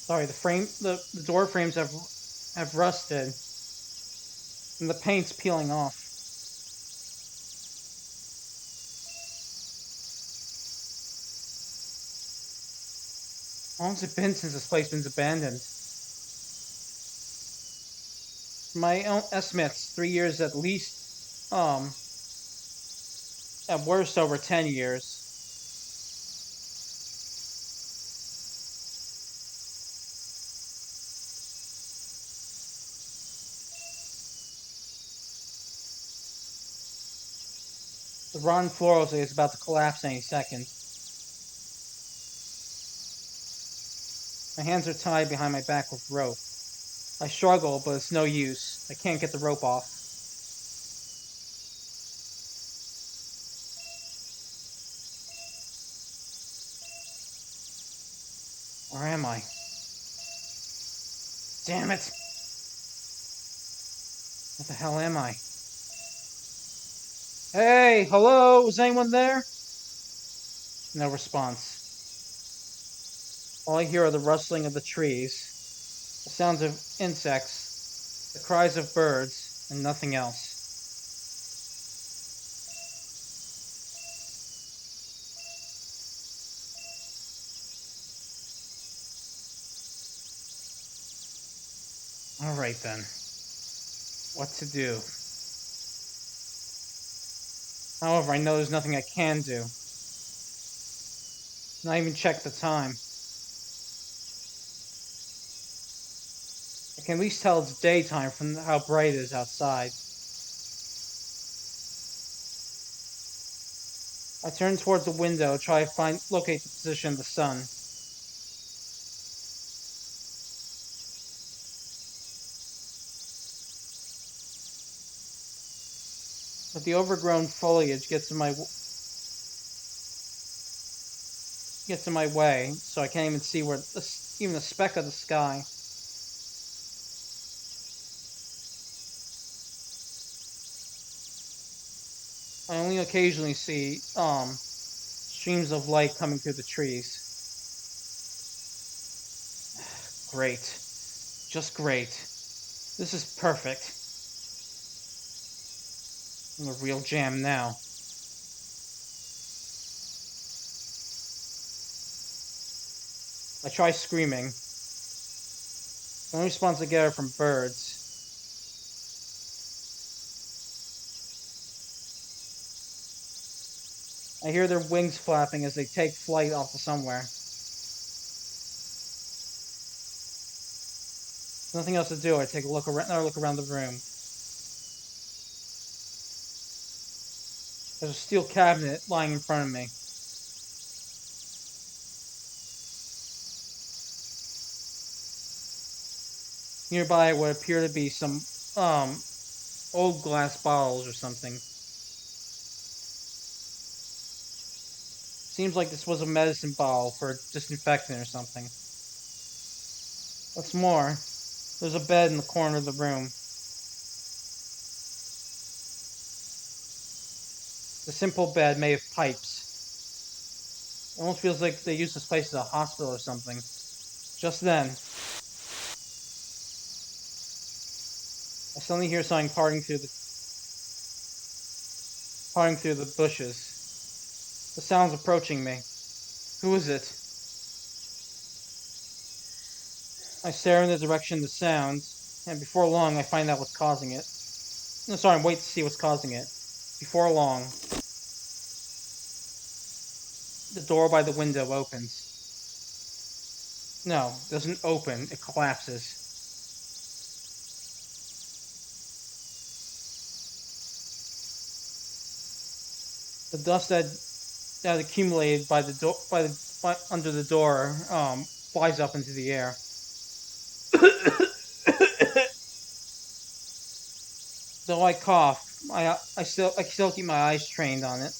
Sorry, the door frames have rusted, and the paint's peeling off. How long's it been since this place been abandoned? My own estimates, 3 years at least. At worst over 10 years. The rotten floor looks like it's about to collapse any second. My hands are tied behind my back with rope. I struggle, but it's no use. I can't get the rope off. Where am I? Damn it! What the hell am I? Hey, hello? Is anyone there? No response. All I hear are the rustling of the trees, the sounds of insects, the cries of birds, and nothing else. Alright then. What to do? However, I know there's nothing I can do. Not even check the time. I can at least tell it's daytime from how bright it is outside. I turn towards the window, try to locate the position of the sun. But the overgrown foliage gets in my way, so I can't even see even a speck of the sky. I only occasionally see streams of light coming through the trees. Great. Just great. This is perfect. I'm a real jam now. I try screaming. The only response I get are from birds. I hear their wings flapping as they take flight off to somewhere. Nothing else to do. I take another look around the room. There's a steel cabinet lying in front of me. Nearby would appear to be some old glass bottles or something. Seems like this was a medicine bottle for a disinfectant or something. What's more, there's a bed in the corner of the room. A simple bed made of pipes. It almost feels like they used this place as a hospital or something. Just then, suddenly hear something parting through the bushes. The sound's approaching me. Who is it? I stare in the direction of the sounds, and before long I find out what's causing it. No, sorry, wait to see what's causing it. Before long, the door by the window opens. No, it doesn't open, it collapses. The dust that accumulated by the door, under the door, flies up into the air. Though I cough, I still keep my eyes trained on it.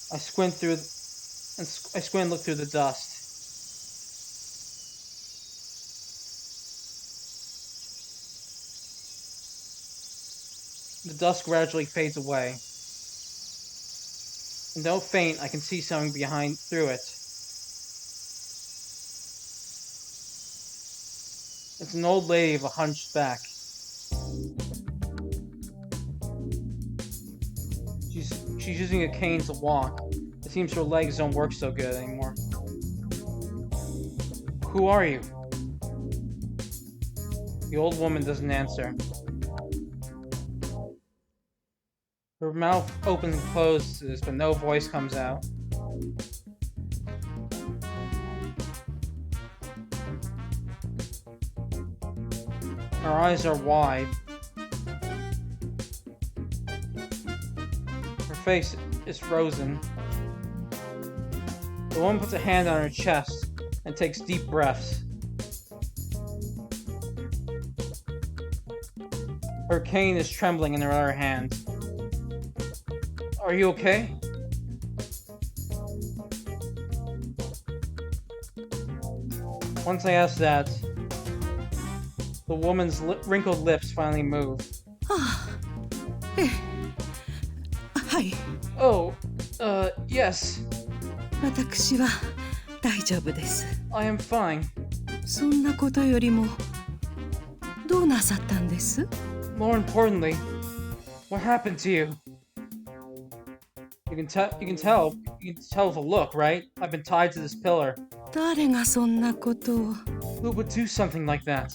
I squint and look through the dust. The dust gradually fades away. And though faint, I can see something through it. It's an old lady with a hunched back. She's using a cane to walk. It seems her legs don't work so good anymore. Who are you? The old woman doesn't answer. Her mouth opens and closes, but no voice comes out. Her eyes are wide. Her face is frozen. The woman puts a hand on her chest and takes deep breaths. Her cane is trembling in her other hand. Are you okay? Once I ask that, the woman's wrinkled lips finally move. Hi. Oh, yes. 私は大丈夫です。I am fine. そんなことよりもどうなさったんです？ More importantly, what happened to you? You can tell with a look, right? I've been tied to this pillar. 誰がそんなことを？ Who would do something like that?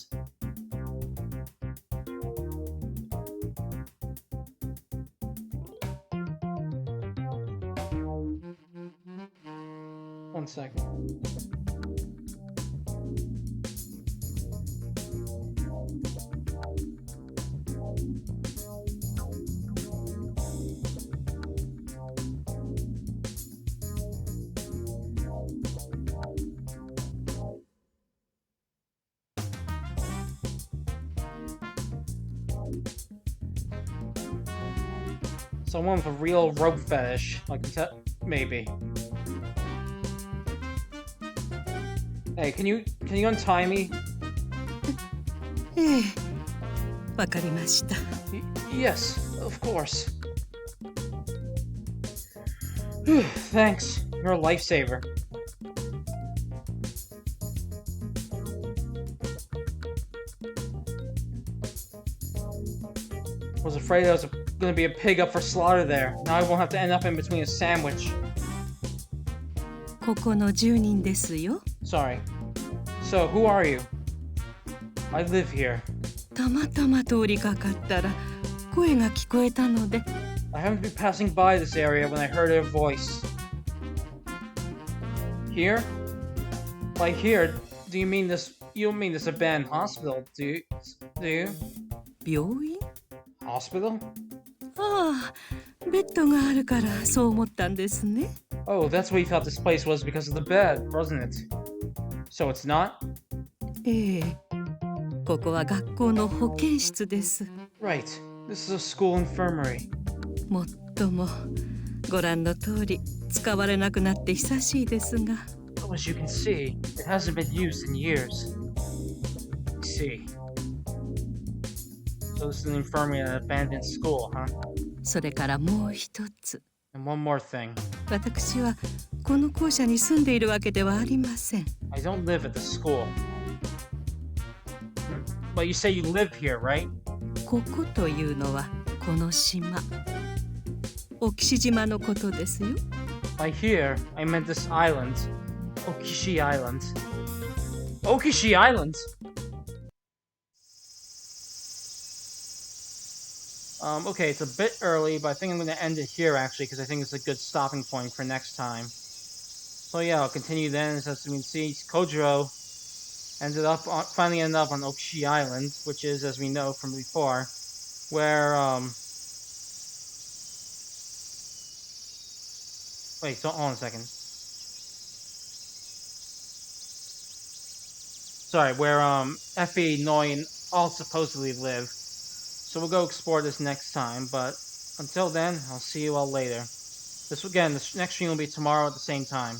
One second. Someone with a real rope fetish, maybe. Hey, can you untie me? ええ、わかりました。Yes, of course. Thanks, you're a lifesaver. Was afraid I was gonna be a pig up for slaughter there. Now I won't have to end up in between a sandwich. ここの住人ですよ。Sorry. So, who are you? I live here. たまたま通りかかったら声が聞こえたので。I happened to be passing by this area when I heard her voice. Here? By here, do you mean this? You don't mean this abandoned hospital, do you? 病院？ Hospital? ああ、ベッドがあるからそう思ったんですね。Oh, that's what you thought this place was because of the bed, wasn't it? So it's not? ええ、ここは学校の保健室です。Right. This is a school infirmary. もっともご覧の通り使われなくなって久しいですが。Oh, as you can see, it hasn't been used in years. I see. So this is an infirmary in an abandoned school, huh? それからもう一つ。And one more thing. 私はこの校舎に住んでいるわけではありません。I don't live at the school. But you say you live here, right? ここというのはこの島。沖島のことですよ。By here, I meant this island. Okishi Island. Okishi Island? Okay, it's a bit early, but I think I'm going to end it here, actually, because I think it's a good stopping point for next time. So yeah, I'll continue then. As we can see, Kojiro finally ended up on Okishi Island, which is, as we know from before, where, wait, so, hold on a second. Sorry, where, Effie, Noi, and all supposedly live. So we'll go explore this next time, but until then, I'll see you all later. This next stream will be tomorrow at the same time.